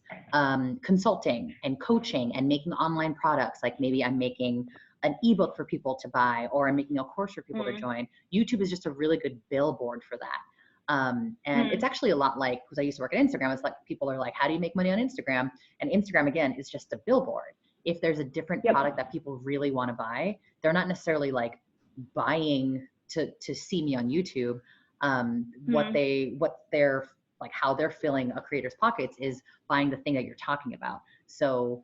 consulting and coaching and making online products. Like maybe I'm making an ebook for people to buy, or I'm making a course for people to join. YouTube is just a really good billboard for that. And it's actually a lot like, because I used to work at Instagram, it's like people are like, how do you make money on Instagram? And Instagram, again, is just a billboard. If there's a different product that people really want to buy, they're not necessarily like buying to see me on YouTube. What they're like, how they're filling a creator's pockets is buying the thing that you're talking about. So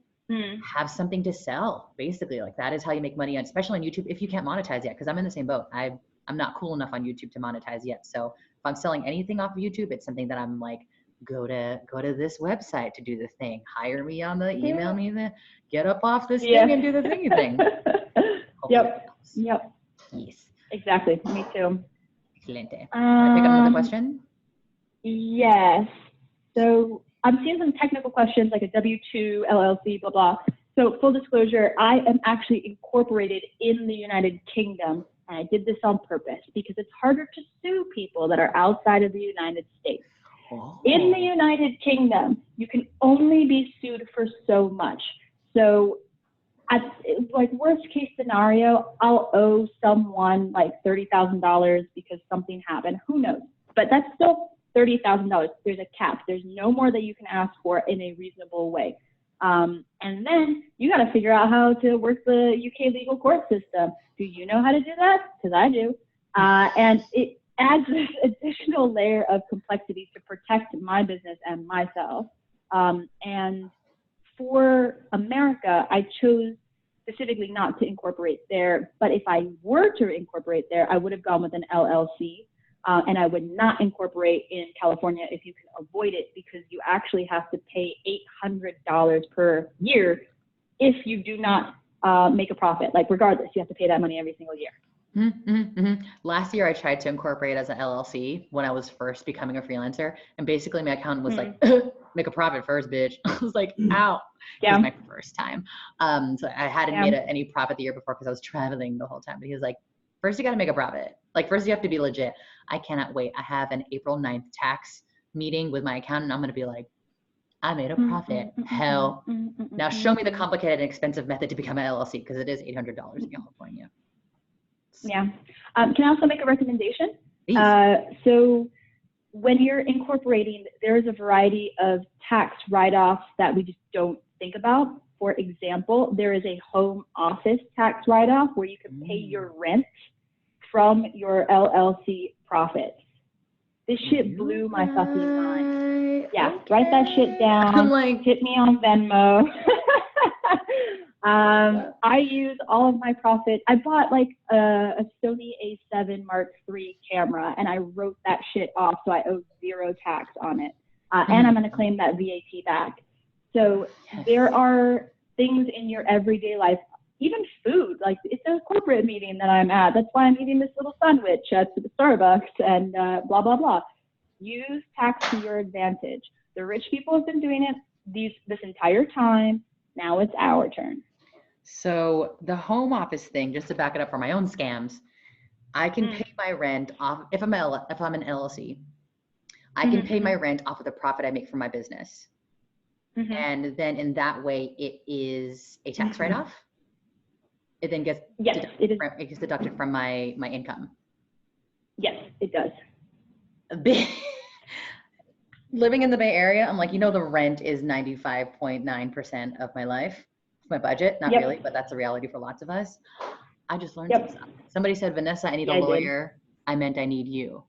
have something to sell, basically. Like that is how you make money, especially on YouTube, if you can't monetize yet, because I'm in the same boat. I'm not cool enough on YouTube to monetize yet. So if I'm selling anything off of YouTube, it's something that I'm like go to this website to do the thing. Hire me on the, email me the, get up off this thing and do the thingy thing. Yep. Yep. Yes. Exactly. Me too. Excelente. Can I pick up another question? Yes. So I'm seeing some technical questions like a W-2, LLC, blah, blah. So full disclosure, I am actually incorporated in the United Kingdom. And I did this on purpose because it's harder to sue people that are outside of the United States. Oh. In the United Kingdom, you can only be sued for so much. So at like worst case scenario, I'll owe someone like $30,000 because something happened. Who knows? But that's still $30,000. There's a cap. There's no more that you can ask for in a reasonable way. And then you got to figure out how to work the UK legal court system. Do you know how to do that? Because I do. And it adds this additional layer of complexity to protect my business and myself. And for America, I chose specifically not to incorporate there. But if I were to incorporate there, I would have gone with an LLC. And I would not incorporate in California if you can avoid it, because you actually have to pay $800 per year if you do not make a profit. Like regardless, you have to pay that money every single year. Last year, I tried to incorporate as an LLC when I was first becoming a freelancer. And basically my accountant was like, make a profit first, bitch. I was like, ow. Yeah. It was my first time. So I hadn't made any profit the year before because I was traveling the whole time. But he was like, first you got to make a profit. Like first you have to be legit. I cannot wait. I have an April 9th tax meeting with my accountant. I'm going to be like, I made a profit. Hell. Now show me the complicated and expensive method to become an LLC, because it is $800 in California. Yeah. Can I also make a recommendation? Please. So when you're incorporating, there is a variety of tax write-offs that we just don't think about. For example, there is a home office tax write-off where you can pay your rent from your LLC profits. This shit blew my fucking mind. Yeah, okay. Write that shit down. I'm like, hit me on Venmo. I use all of my profit. I bought like a Sony A7 Mark III camera, and I wrote that shit off, so I owe zero tax on it. And I'm going to claim that VAT back. So there are things in your everyday life, even food, like it's a corporate meeting that I'm at. That's why I'm eating this little sandwich at the Starbucks and blah, blah, blah. Use tax to your advantage. The rich people have been doing it this entire time. Now it's our turn. So the home office thing, just to back it up for my own scams, I can pay my rent off, if I'm an LLC, I can pay my rent off of the profit I make from my business. And then in that way, it is a tax write-off. It then gets deducted from my income. Yes, it does. Living in the Bay Area, I'm like, the rent is 95.9% of my life, my budget. Not really, but that's a reality for lots of us. I just learned some stuff. Somebody said, Vanessa, I need a lawyer. I meant I need you.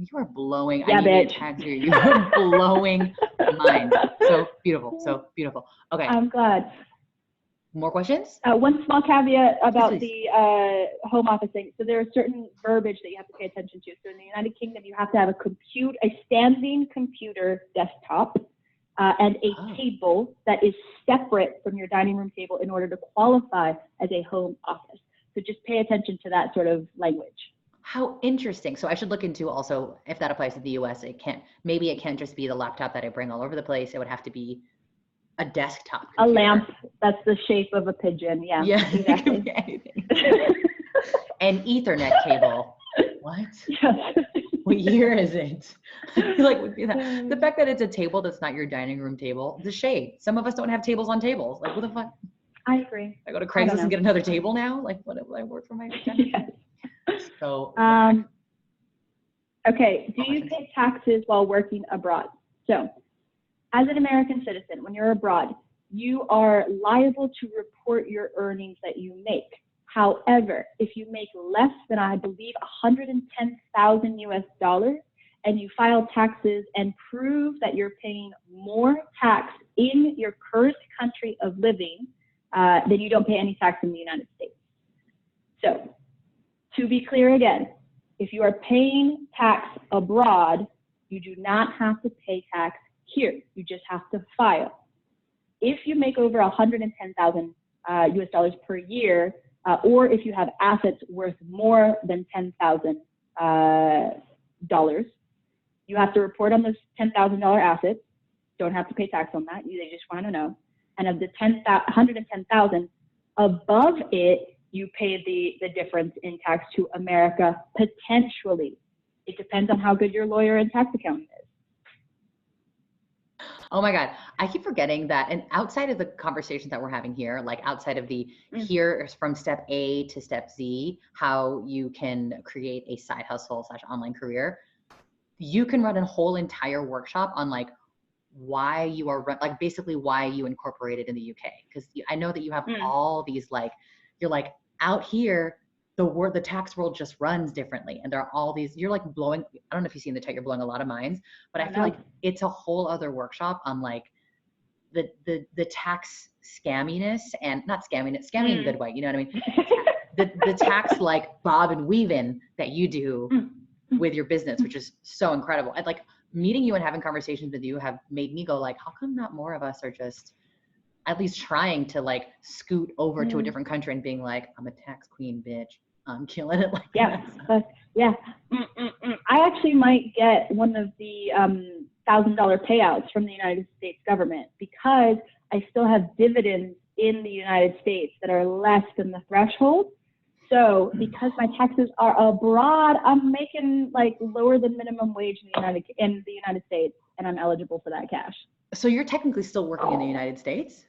You are blowing. I need a tax here. You are blowing mind. So beautiful. So beautiful. Okay. I'm glad. More questions? One small caveat about the home office thing. So there are certain verbiage that you have to pay attention to. So in the United Kingdom, you have to have a standing computer desktop and a table that is separate from your dining room table in order to qualify as a home office. So just pay attention to that sort of language. How interesting. So I should look into also if that applies to the US. Maybe it can't just be the laptop that I bring all over the place. It would have to be a desktop computer. A lamp that's the shape of a pigeon. Yeah. Yeah. Exactly. An Ethernet cable. What? Yes. What year is it? I feel like the fact that it's a table that's not your dining room table, the shade. Some of us don't have tables on tables. Like, what the fuck? I agree. I go to Craigslist and get another table now? Like, what will I work for my Yes. So, okay. Do you pay taxes while working abroad? So, as an American citizen, when you're abroad, you are liable to report your earnings that you make. However, if you make less than, I believe, $110,000 US, and you file taxes and prove that you're paying more tax in your current country of living, then you don't pay any tax in the United States. So, to be clear again, if you are paying tax abroad, You do not have to pay tax here. You just have to file. If you make over 110,000 US dollars per year, or if you have assets worth more than $10,000 dollars, you have to report on those $10,000 assets. Don't have to pay tax on that. They just want to know. And of the 110,000 above it, you pay the difference in tax to America potentially. It depends on how good your lawyer and tax accountant is. Oh my God. I keep forgetting that. And outside of the conversations that we're having here, like outside of the here from step A to step Z, how you can create a side hustle / online career, you can run a whole entire workshop on like why you are like basically why you incorporated in the UK. Because I know that you have all these like, you're like out here, the tax world just runs differently. And there are all these, you're like blowing, I don't know if you've seen the tech, you're blowing a lot of minds, but I feel like it's a whole other workshop on like the tax scamminess and not scamminess, scamming in a good way. You know what I mean? the tax like bob and weaving that you do with your business, which is so incredible. I'd like meeting you and having conversations with you have made me go like, how come not more of us are just at least trying to like scoot over to a different country and being like, I'm a tax queen, bitch. I'm killing it. Like, yeah. I actually might get one of the $1,000 payouts from the United States government because I still have dividends in the United States that are less than the threshold. So because my taxes are abroad, I'm making like lower than minimum wage in the United States, and I'm eligible for that cash. So you're technically still working in the United States?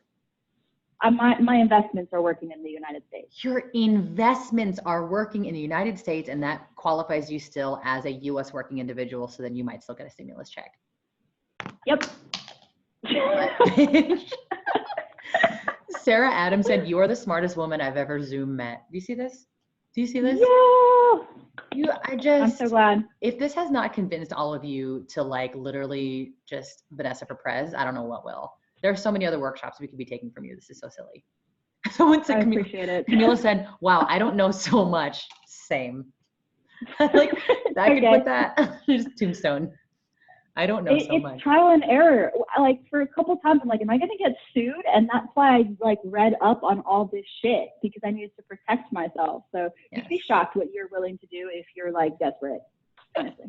My investments are working in the United States. Your investments are working in the United States, and that qualifies you still as a U.S. working individual, so then you might still get a stimulus check. Yep. Sarah Adams said, you are the smartest woman I've ever Zoom met. Do you see this? Do you see this? Yeah. I'm so glad. If this has not convinced all of you to like literally just Vanessa for Prez, I don't know what will. There are so many other workshops we could be taking from you. This is so silly. Someone said, I appreciate it. Camila said, wow, I don't know so much. Same. Like, I could put that, just tombstone. I don't know so much. It's trial and error. Like for a couple times, I'm like, am I going to get sued? And that's why I like read up on all this shit because I needed to protect myself. So you'd be shocked what you're willing to do if you're like desperate. Honestly.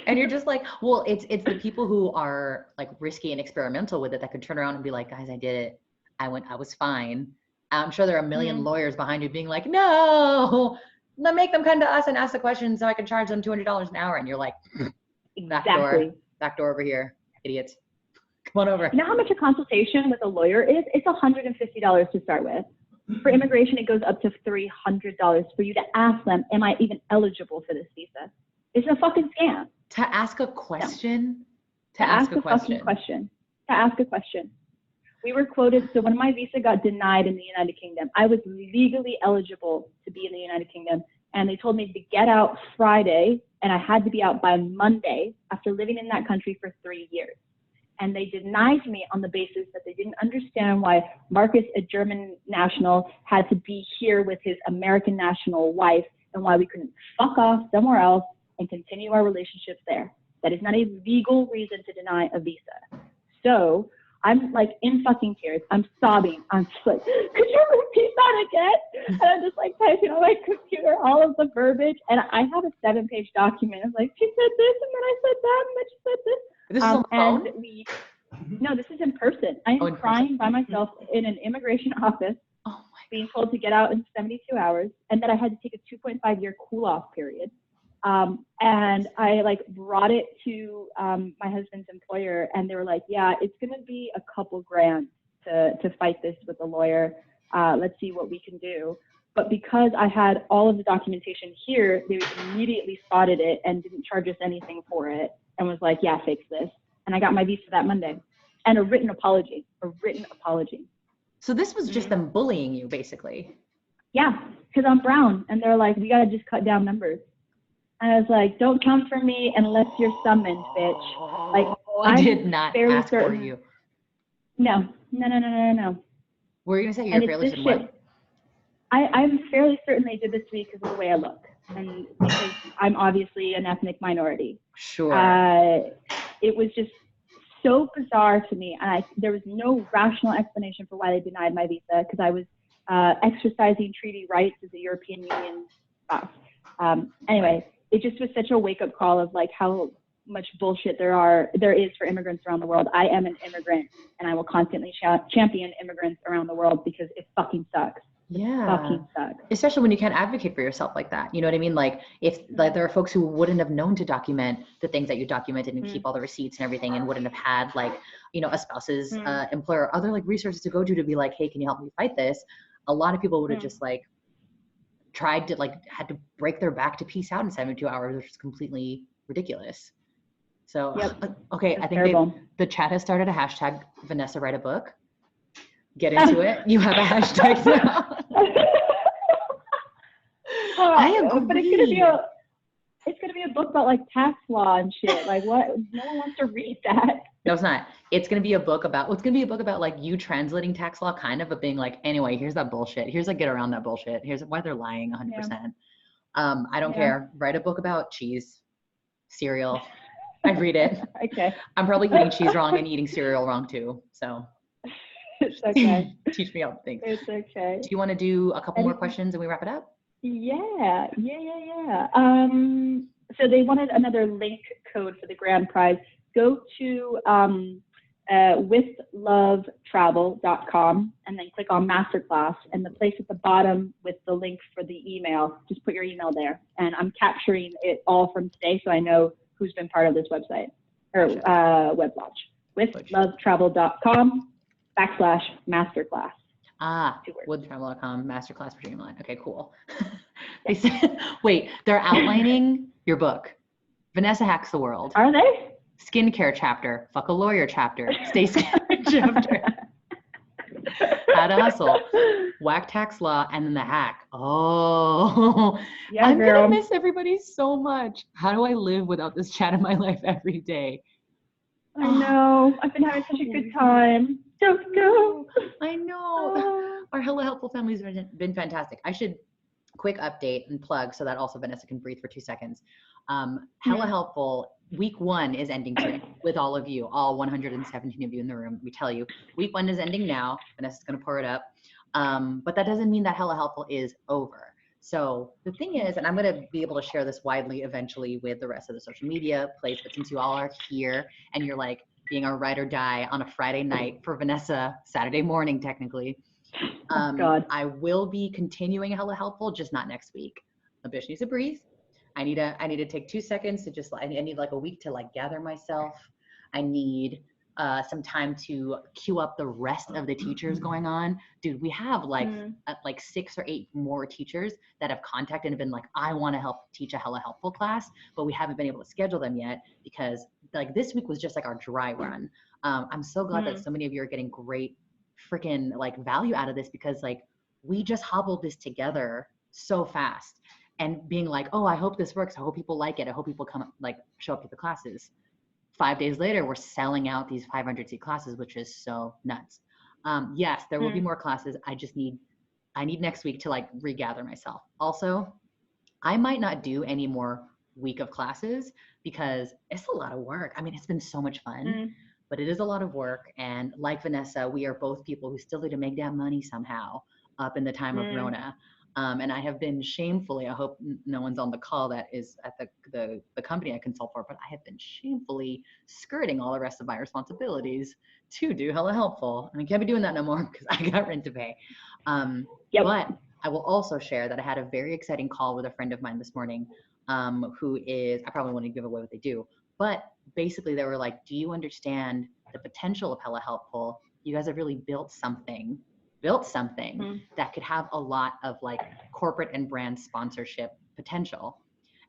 And you're just like, well, it's the people who are like risky and experimental with it that could turn around and be like, guys, I did it. I was fine. I'm sure there are a million lawyers behind you being like, no, let make them come to us and ask the questions so I can charge them $200 an hour. And you're like, back door over here, idiots. Come on over. You know how much a consultation with a lawyer is? It's $150 to start with. For immigration, it goes up to $300 for you to ask them, am I even eligible for this visa? It's a fucking scam. To ask a question? To ask a fucking question. To ask a question. We were quoted, so when my visa got denied in the United Kingdom, I was legally eligible to be in the United Kingdom. And they told me to get out Friday, and I had to be out by Monday after living in that country for 3 years. And they denied me on the basis that they didn't understand why Marcus, a German national, had to be here with his American national wife and why we couldn't fuck off somewhere else and continue our relationship there. That is not a legal reason to deny a visa. So I'm like in fucking tears. I'm sobbing. I'm just like, could you repeat that again? And I'm just like typing on my computer all of the verbiage. And I have a 7-page document. I'm like, she said this, and then I said that, and then she said this. This is on the phone? No, this is in person. I am crying by myself in an immigration office, being told to get out in 72 hours, and that I had to take a 2.5-year cool-off period. And I like brought it to my husband's employer, and they were like, yeah, it's going to be a couple grand to fight this with a lawyer. Let's see what we can do. But because I had all of the documentation here, they immediately spotted it and didn't charge us anything for it and was like, yeah, fix this. And I got my visa that Monday and a written apology. So this was just them bullying you, basically. Yeah, because I'm brown, and they're like, we got to just cut down numbers. And I was like, don't come for me unless you're summoned, bitch. Like, I did not ask for you. No. Were you going to say you're fairly certain what? I'm fairly certain they did this to me because of the way I look. and because I'm obviously an ethnic minority. Sure. It was just so bizarre to me, and there was no rational explanation for why they denied my visa, because I was exercising treaty rights as a European Union spouse. Anyway, it just was such a wake-up call of like how much bullshit there is for immigrants around the world. I am an immigrant, and I will constantly champion immigrants around the world because it fucking sucks. Yeah. Fucking sucks. Especially when you can't advocate for yourself like that. You know what I mean? Like if like there are folks who wouldn't have known to document the things that you documented and keep all the receipts and everything, and wouldn't have had like, you know, a spouse's employer, other like resources to go to be like, hey, can you help me fight this? A lot of people would have just like tried to like had to break their back to peace out in 72 hours, which is completely ridiculous. So, okay, I think the chat has started a hashtag Vanessa write a book. Get into it. You have a hashtag now. I agree. But it's gonna be a book about like tax law and shit. Like what? No one wants to read that. No, it's not. It's gonna be a book about. It's gonna be a book about like you translating tax law, kind of, but being like, anyway, here's that bullshit. Here's like get around that bullshit. Here's why they're lying 100%. I don't care. Write a book about cheese, cereal. I'd read it. Okay. I'm probably eating cheese wrong and eting cereal wrong too. So. It's okay. Teach me all the things. It's okay. Do you want to do a couple more questions and we wrap it up? Yeah. So they wanted another link code for the grand prize. Go to withlovetravel.com and then click on masterclass, and the place at the bottom with the link for the email, just put your email there. And I'm capturing it all from today so I know who's been part of this website or web launch. withlovetravel.com/masterclass. Withtravel.com masterclass for Dreamline. Okay, cool. They said, wait, they're outlining your book. Vanessa Hacks the World. Are they? Skincare chapter. Fuck a lawyer chapter. Stay scared chapter. How to hustle. Whack tax law and then the hack. Oh, yeah, I'm gonna miss everybody so much. How do I live without this chat in my life every day? I know. I've been having such a good time. Don't go. I know. Our HellaHelpful family's been fantastic. I should quick update and plug so that also Vanessa can breathe for 2 seconds. HellaHelpful week 1 is ending today with all of you, all 117 of you in the room. We tell you, week 1 is ending now. Vanessa's going to pour it up. But that doesn't mean that HellaHelpful is over. So the thing is, and I'm going to be able to share this widely eventually with the rest of the social media place, but since you all are here and you're like being our ride or die on a Friday night for Vanessa, Saturday morning technically, I will be continuing HellaHelpful, just not next week. A bitch needs to breathe. I need to take 2 seconds to just, I need like a week to like gather myself. I need some time to queue up the rest of the teachers going on. Dude, we have like 6 or 8 more teachers that have contacted and been like, I want to help teach a HellaHelpful class, but we haven't been able to schedule them yet because like this week was just like our dry run. I'm so glad that so many of you are getting great freaking like value out of this because like we just hobbled this together so fast and being like, oh, I hope this works. I hope people like it. I hope people come like show up to the classes. 5 days later, we're selling out these 500 seat classes, which is so nuts. Yes, there will be more classes. I need next week to like regather myself. Also, I might not do any more week of classes because it's a lot of work. I mean, it's been so much fun, but it is a lot of work. And like Vanessa, we are both people who still need to make that money somehow up in the time of Rona. And I have been shamefully, I hope no one's on the call that is at the company I consult for, but I have been shamefully skirting all the rest of my responsibilities to do HellaHelpful. I mean, can't be doing that no more because I got rent to pay. But I will also share that I had a very exciting call with a friend of mine this morning who is, I probably want to give away what they do, but basically they were like, do you understand the potential of HellaHelpful? You guys have really built something that could have a lot of like corporate and brand sponsorship potential.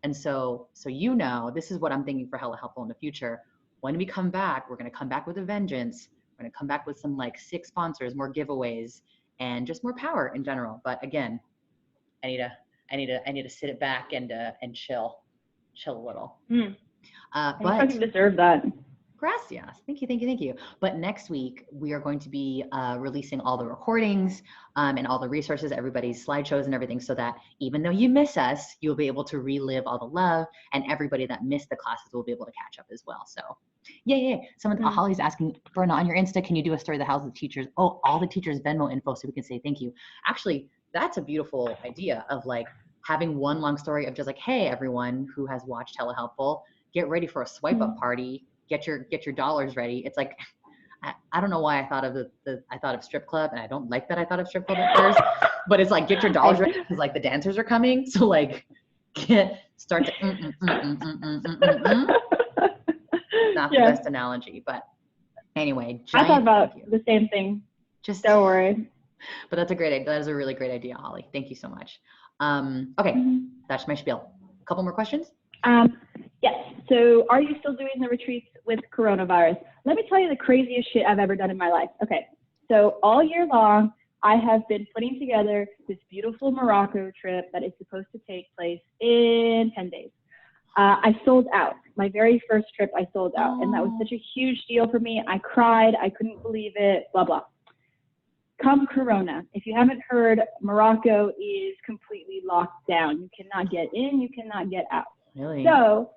And so you know, this is what I'm thinking for HellaHelpful in the future. When we come back, we're going to come back with a vengeance. We're going to come back with some like 6 sponsors, more giveaways, and just more power in general. But again, I need to sit it back and chill a little. But you deserve that. Gracias. Thank you, thank you, thank you. But next week, we are going to be releasing all the recordings and all the resources, everybody's slideshows and everything, so that even though you miss us, you'll be able to relive all the love, and everybody that missed the classes will be able to catch up as well. So yeah. Someone, Holly's asking, Berna, on your Insta, can you do a story that has the teachers? Oh, all the teachers' Venmo info so we can say thank you. Actually, that's a beautiful idea of like having one long story of just like, hey, everyone who has watched HellaHelpful, get ready for a swipe up party. Get your dollars ready. It's like, I don't know why I thought of I thought of strip club, and I don't like that I thought of strip club at first, but it's like, get your dollars ready because like the dancers are coming. So like, start to, not the best analogy, but anyway. I thought about the same thing. Just don't worry. But that's a great idea. That is a really great idea, Holly. Thank you so much. Okay, that's my spiel. A couple more questions? Yes. So are you still doing the retreats with coronavirus? Let me tell you the craziest shit I've ever done in my life. Okay. So all year long, I have been putting together this beautiful Morocco trip that is supposed to take place in 10 days. I sold out. My very first trip, I sold out. And that was such a huge deal for me. I cried. I couldn't believe it, blah, blah. Come Corona. If you haven't heard, Morocco is completely locked down. You cannot get in. You cannot get out. Really? So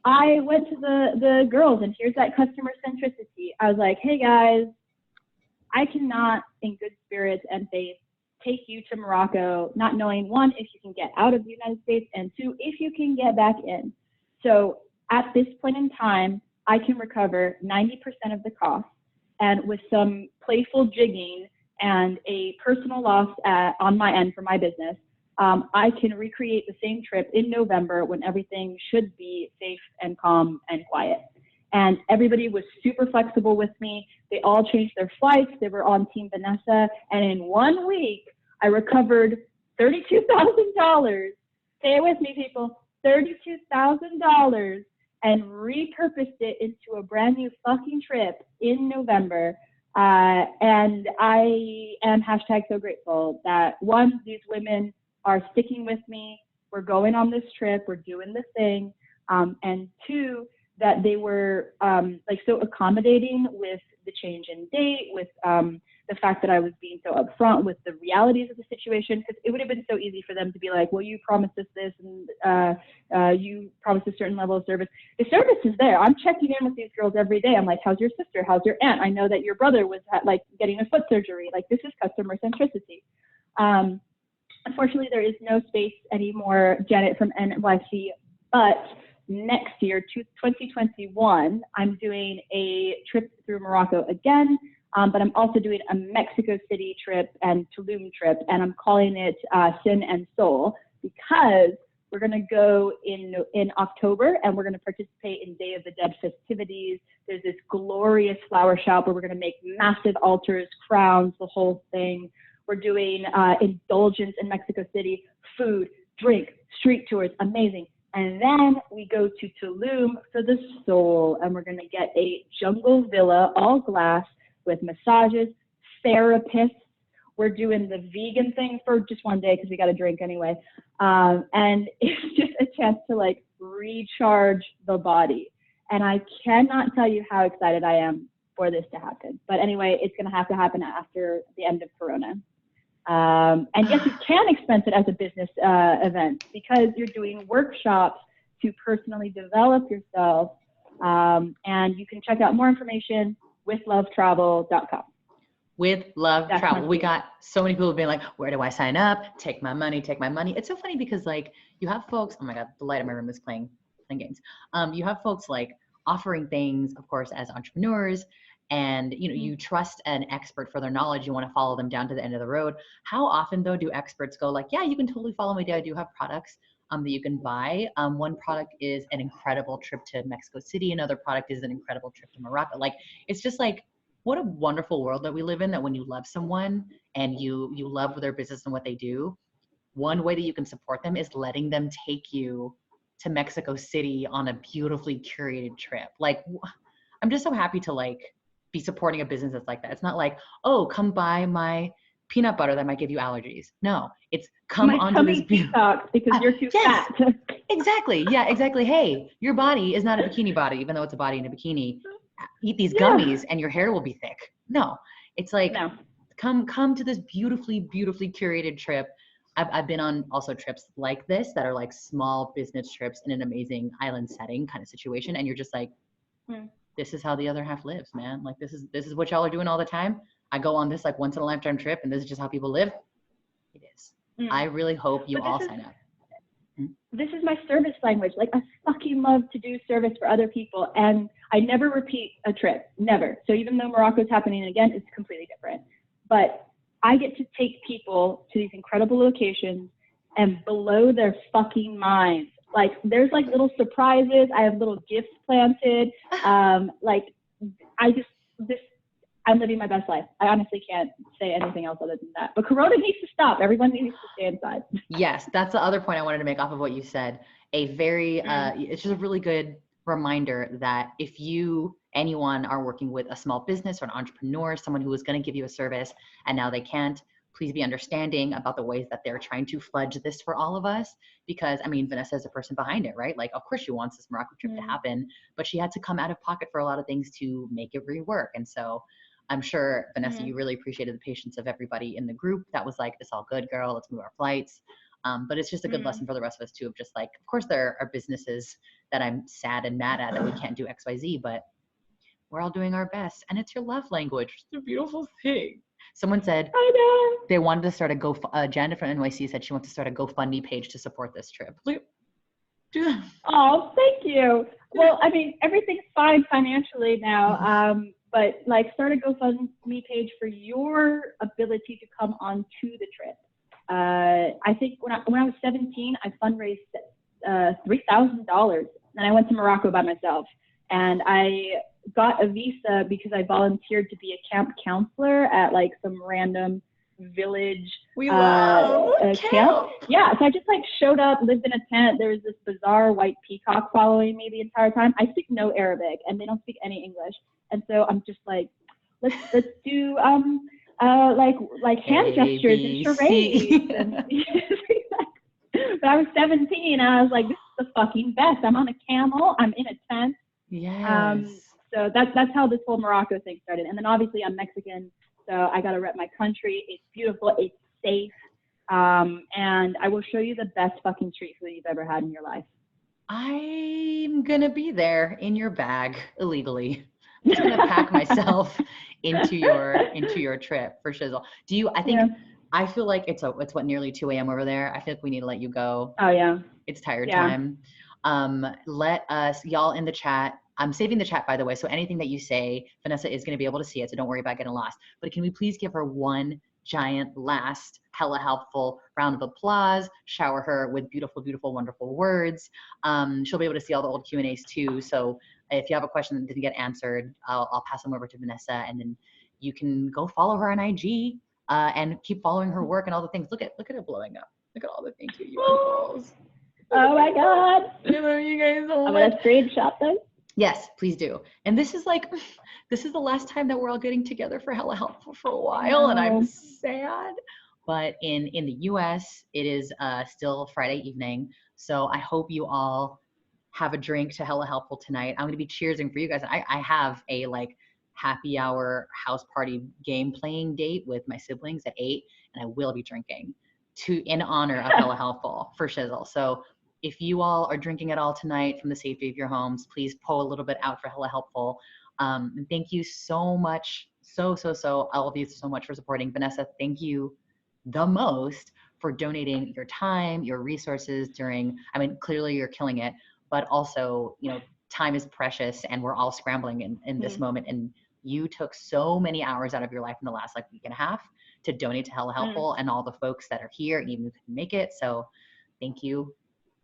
I went to the girls, and here's that customer centricity. I was like, hey guys, I cannot in good spirits and faith take you to Morocco, not knowing, one, if you can get out of the United States, and two, if you can get back in. So at this point in time, I can recover 90% of the cost, and with some playful jigging and a personal loss on my end for my business, I can recreate the same trip in November when everything should be safe and calm and quiet. And everybody was super flexible with me. They all changed their flights. They were on Team Vanessa. And in 1 week, I recovered $32,000. Say it with me, people. $32,000, and repurposed it into a brand new fucking trip in November. And I am #so grateful that, one, these women are sticking with me. We're going on this trip. We're doing the thing. And two, that they were like so accommodating with the change in date, with the fact that I was being so upfront with the realities of the situation, because it would have been so easy for them to be like, well, you promised us this, and you promised a certain level of service. The service is there. I'm checking in with these girls every day. I'm like, how's your sister? How's your aunt? I know that your brother was like getting a foot surgery. Like, this is customer centricity. Unfortunately, there is no space anymore, Janet from NYC, but next year, 2021, I'm doing a trip through Morocco again, but I'm also doing a Mexico City trip and Tulum trip, and I'm calling it Sin and Soul, because we're going to go in October, and we're going to participate in Day of the Dead festivities. There's this glorious flower shop where we're going to make massive altars, crowns, the whole thing. We're doing indulgence in Mexico City, food, drink, street tours, amazing. And then we go to Tulum for the soul, and we're going to get a jungle villa, all glass, with massages, therapists. We're doing the vegan thing for just 1 day because we got to drink anyway. And it's just a chance to like recharge the body. And I cannot tell you how excited I am for this to happen. But anyway, it's going to have to happen after the end of Corona. And yes, you can expense it as a business event, because you're doing workshops to personally develop yourself. And you can check out more information withlovetravel.com. With Love Travel. We got so many people being like, where do I sign up? Take my money, take my money. It's so funny because like you have folks, oh my God, the light in my room is playing games. You have folks like offering things, of course, as entrepreneurs, and you know, you trust an expert for their knowledge. You want to follow them down to the end of the road. How often though do experts go like, yeah, you can totally follow me. I do have products that you can buy. One product is an incredible trip to Mexico City. Another product is an incredible trip to Morocco. Like, it's just like, what a wonderful world that we live in, that when you love someone and you love their business and what they do, one way that you can support them is letting them take you to Mexico City on a beautifully curated trip. Like, I'm just so happy to like be supporting a business that's like that. It's not like, oh, come buy my peanut butter that might give you allergies. No, it's come onto this detox because you're too fat. Exactly. Yeah, exactly. Hey, your body is not a bikini body, even though it's a body in a bikini. eat these Yeah. gummies and your hair will be thick. No, it's like, No. come to this beautifully curated trip. I've been on also trips like this that are like small business trips in an amazing island setting kind of situation. And you're just like, this is how the other half lives, man. Like this is what y'all are doing all the time. I go on this like once in a lifetime trip and this is just how people live. It is. I really hope you all sign up. This is my service language. Like, I fucking love to do service for other people, and I never repeat a trip, never. So even though Morocco's happening again, it's completely different. But I get to take people to these incredible locations and blow their fucking minds. Like, there's like little surprises. I have little gifts planted. I'm living my best life. I honestly can't say anything else other than that. But Corona needs to stop. Everyone needs to stay inside. Yes, that's the other point I wanted to make off of what you said. It's just a really good reminder that if anyone are working with a small business or an entrepreneur, someone who is going to give you a service and now they can't, please be understanding about the ways that they're trying to fudge this for all of us. Because I mean, Vanessa is the person behind it, right? Like, of course she wants this Morocco trip to happen, but she had to come out of pocket for a lot of things to make it rework. And so I'm sure, Vanessa, you really appreciated the patience of everybody in the group that was like, it's all good, girl, let's move our flights. But it's just a good lesson for the rest of us too, of just like, of course there are businesses that I'm sad and mad at that we can't do XYZ, but we're all doing our best. And it's your love language. It's a beautiful thing. Someone said they wanted to start Janet from NYC said she wants to start a GoFundMe page to support this trip. Oh, thank you. Well, I mean, everything's fine financially now. But like, start a GoFundMe page for your ability to come on to the trip. I think when I was 17, I fundraised $3,000, and I went to Morocco by myself. And I got a visa because I volunteered to be a camp counselor at like some random village camp. Yeah, so I just like showed up, lived in a tent. There was this bizarre white peacock following me the entire time. I speak no Arabic, and they don't speak any English. And so I'm just like, let's do like hand gestures and charades. But I was 17 and I was like, this is the fucking best. I'm on a camel. I'm in a tent. Yes. So that's how this whole Morocco thing started. And then obviously I'm Mexican, so I got to rep my country. It's beautiful. It's safe. And I will show you the best fucking street food you've ever had in your life. I'm going to be there in your bag illegally. I'm just going to pack myself into your trip for shizzle. I feel like it's what, nearly 2 a.m. over there. I feel like we need to let you go. Oh yeah. It's tired time. Let us, y'all in the chat, I'm saving the chat, by the way, so anything that you say, Vanessa is going to be able to see it, so don't worry about getting lost. But can we please give her one giant last hella helpful round of applause, shower her with beautiful, beautiful, wonderful words. She'll be able to see all the old Q&As too. So if you have a question that didn't get answered, I'll pass them over to Vanessa, and then you can go follow her on IG and keep following her work and all the things. Look at it blowing up. Look at all the thank you equals. Oh my God. I love you guys so much. I'm going to screenshot those. Yes, please do. And this is the last time that we're all getting together for HellaHelpful for a while, and I'm sad. But in the US, it is still Friday evening. So I hope you all have a drink to HellaHelpful tonight. I'm going to be cheersing for you guys. I have a happy hour house party game playing date with my siblings at 8, and I will be drinking in honor of HellaHelpful for shizzle. So if you all are drinking at all tonight from the safety of your homes, please pull a little bit out for HellaHelpful. And thank you so much, so all of you so much for supporting. Vanessa, thank you the most for donating your time, your resources clearly you're killing it, but also, time is precious and we're all scrambling in this moment. And you took so many hours out of your life in the last week and a half to donate to HellaHelpful and all the folks that are here and even who couldn't make it. So thank you.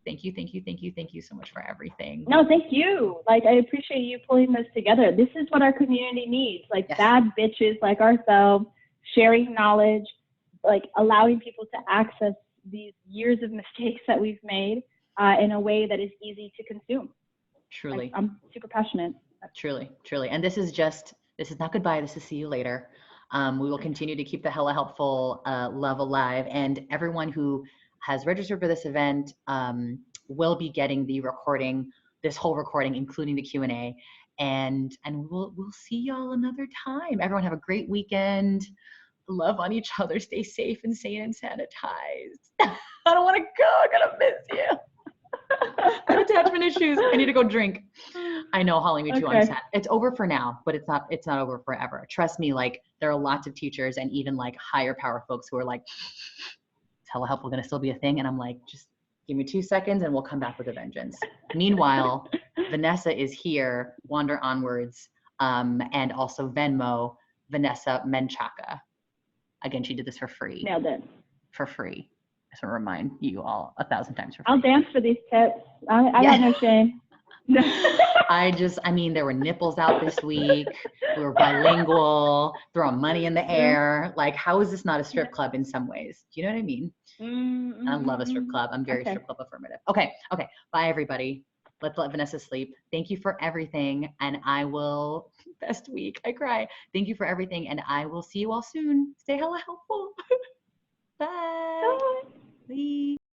Thank you so much for everything. No, thank you. I appreciate you pulling this together. This is what our community needs. Bad bitches like ourselves, sharing knowledge, allowing people to access these years of mistakes that we've made in a way that is easy to consume. Truly. I'm super passionate. Truly. And this is not goodbye. This is see you later. We will continue to keep the HellaHelpful love alive, and everyone who has registered for this event will be getting the recording, this whole recording, including the Q&A. and we'll see y'all another time. Everyone have a great weekend. Love on each other. Stay safe and sane and sanitized. I don't want to go. I'm gonna miss you. I have attachment issues. I need to go drink. I know, Holly, me too. Okay. I'm sad. It's over for now, but it's not over forever. Trust me, like there are lots of teachers and even like higher power folks who are like, is HellaHelpful gonna still be a thing? And I'm like, just give me 2 seconds and we'll come back with a vengeance. Meanwhile, Vanessa is here, Wander Onwards, and also Venmo, Vanessa Menchaca. Again, she did this for free. Nailed it. For free. I just want to remind you all 1,000 times for free. I'll dance for these tips. I got no shame. I mean, there were nipples out this week. We were bilingual, throwing money in the air. Like, how is this not a strip club in some ways? Do you know what I mean? Mm-hmm. I love a strip club. I'm very strip club affirmative. Okay. Bye, everybody. Let's let Vanessa sleep. Thank you for everything. And I will, best week, I cry. Thank you for everything. And I will see you all soon. Stay HellaHelpful. Bye. Bye. Bye.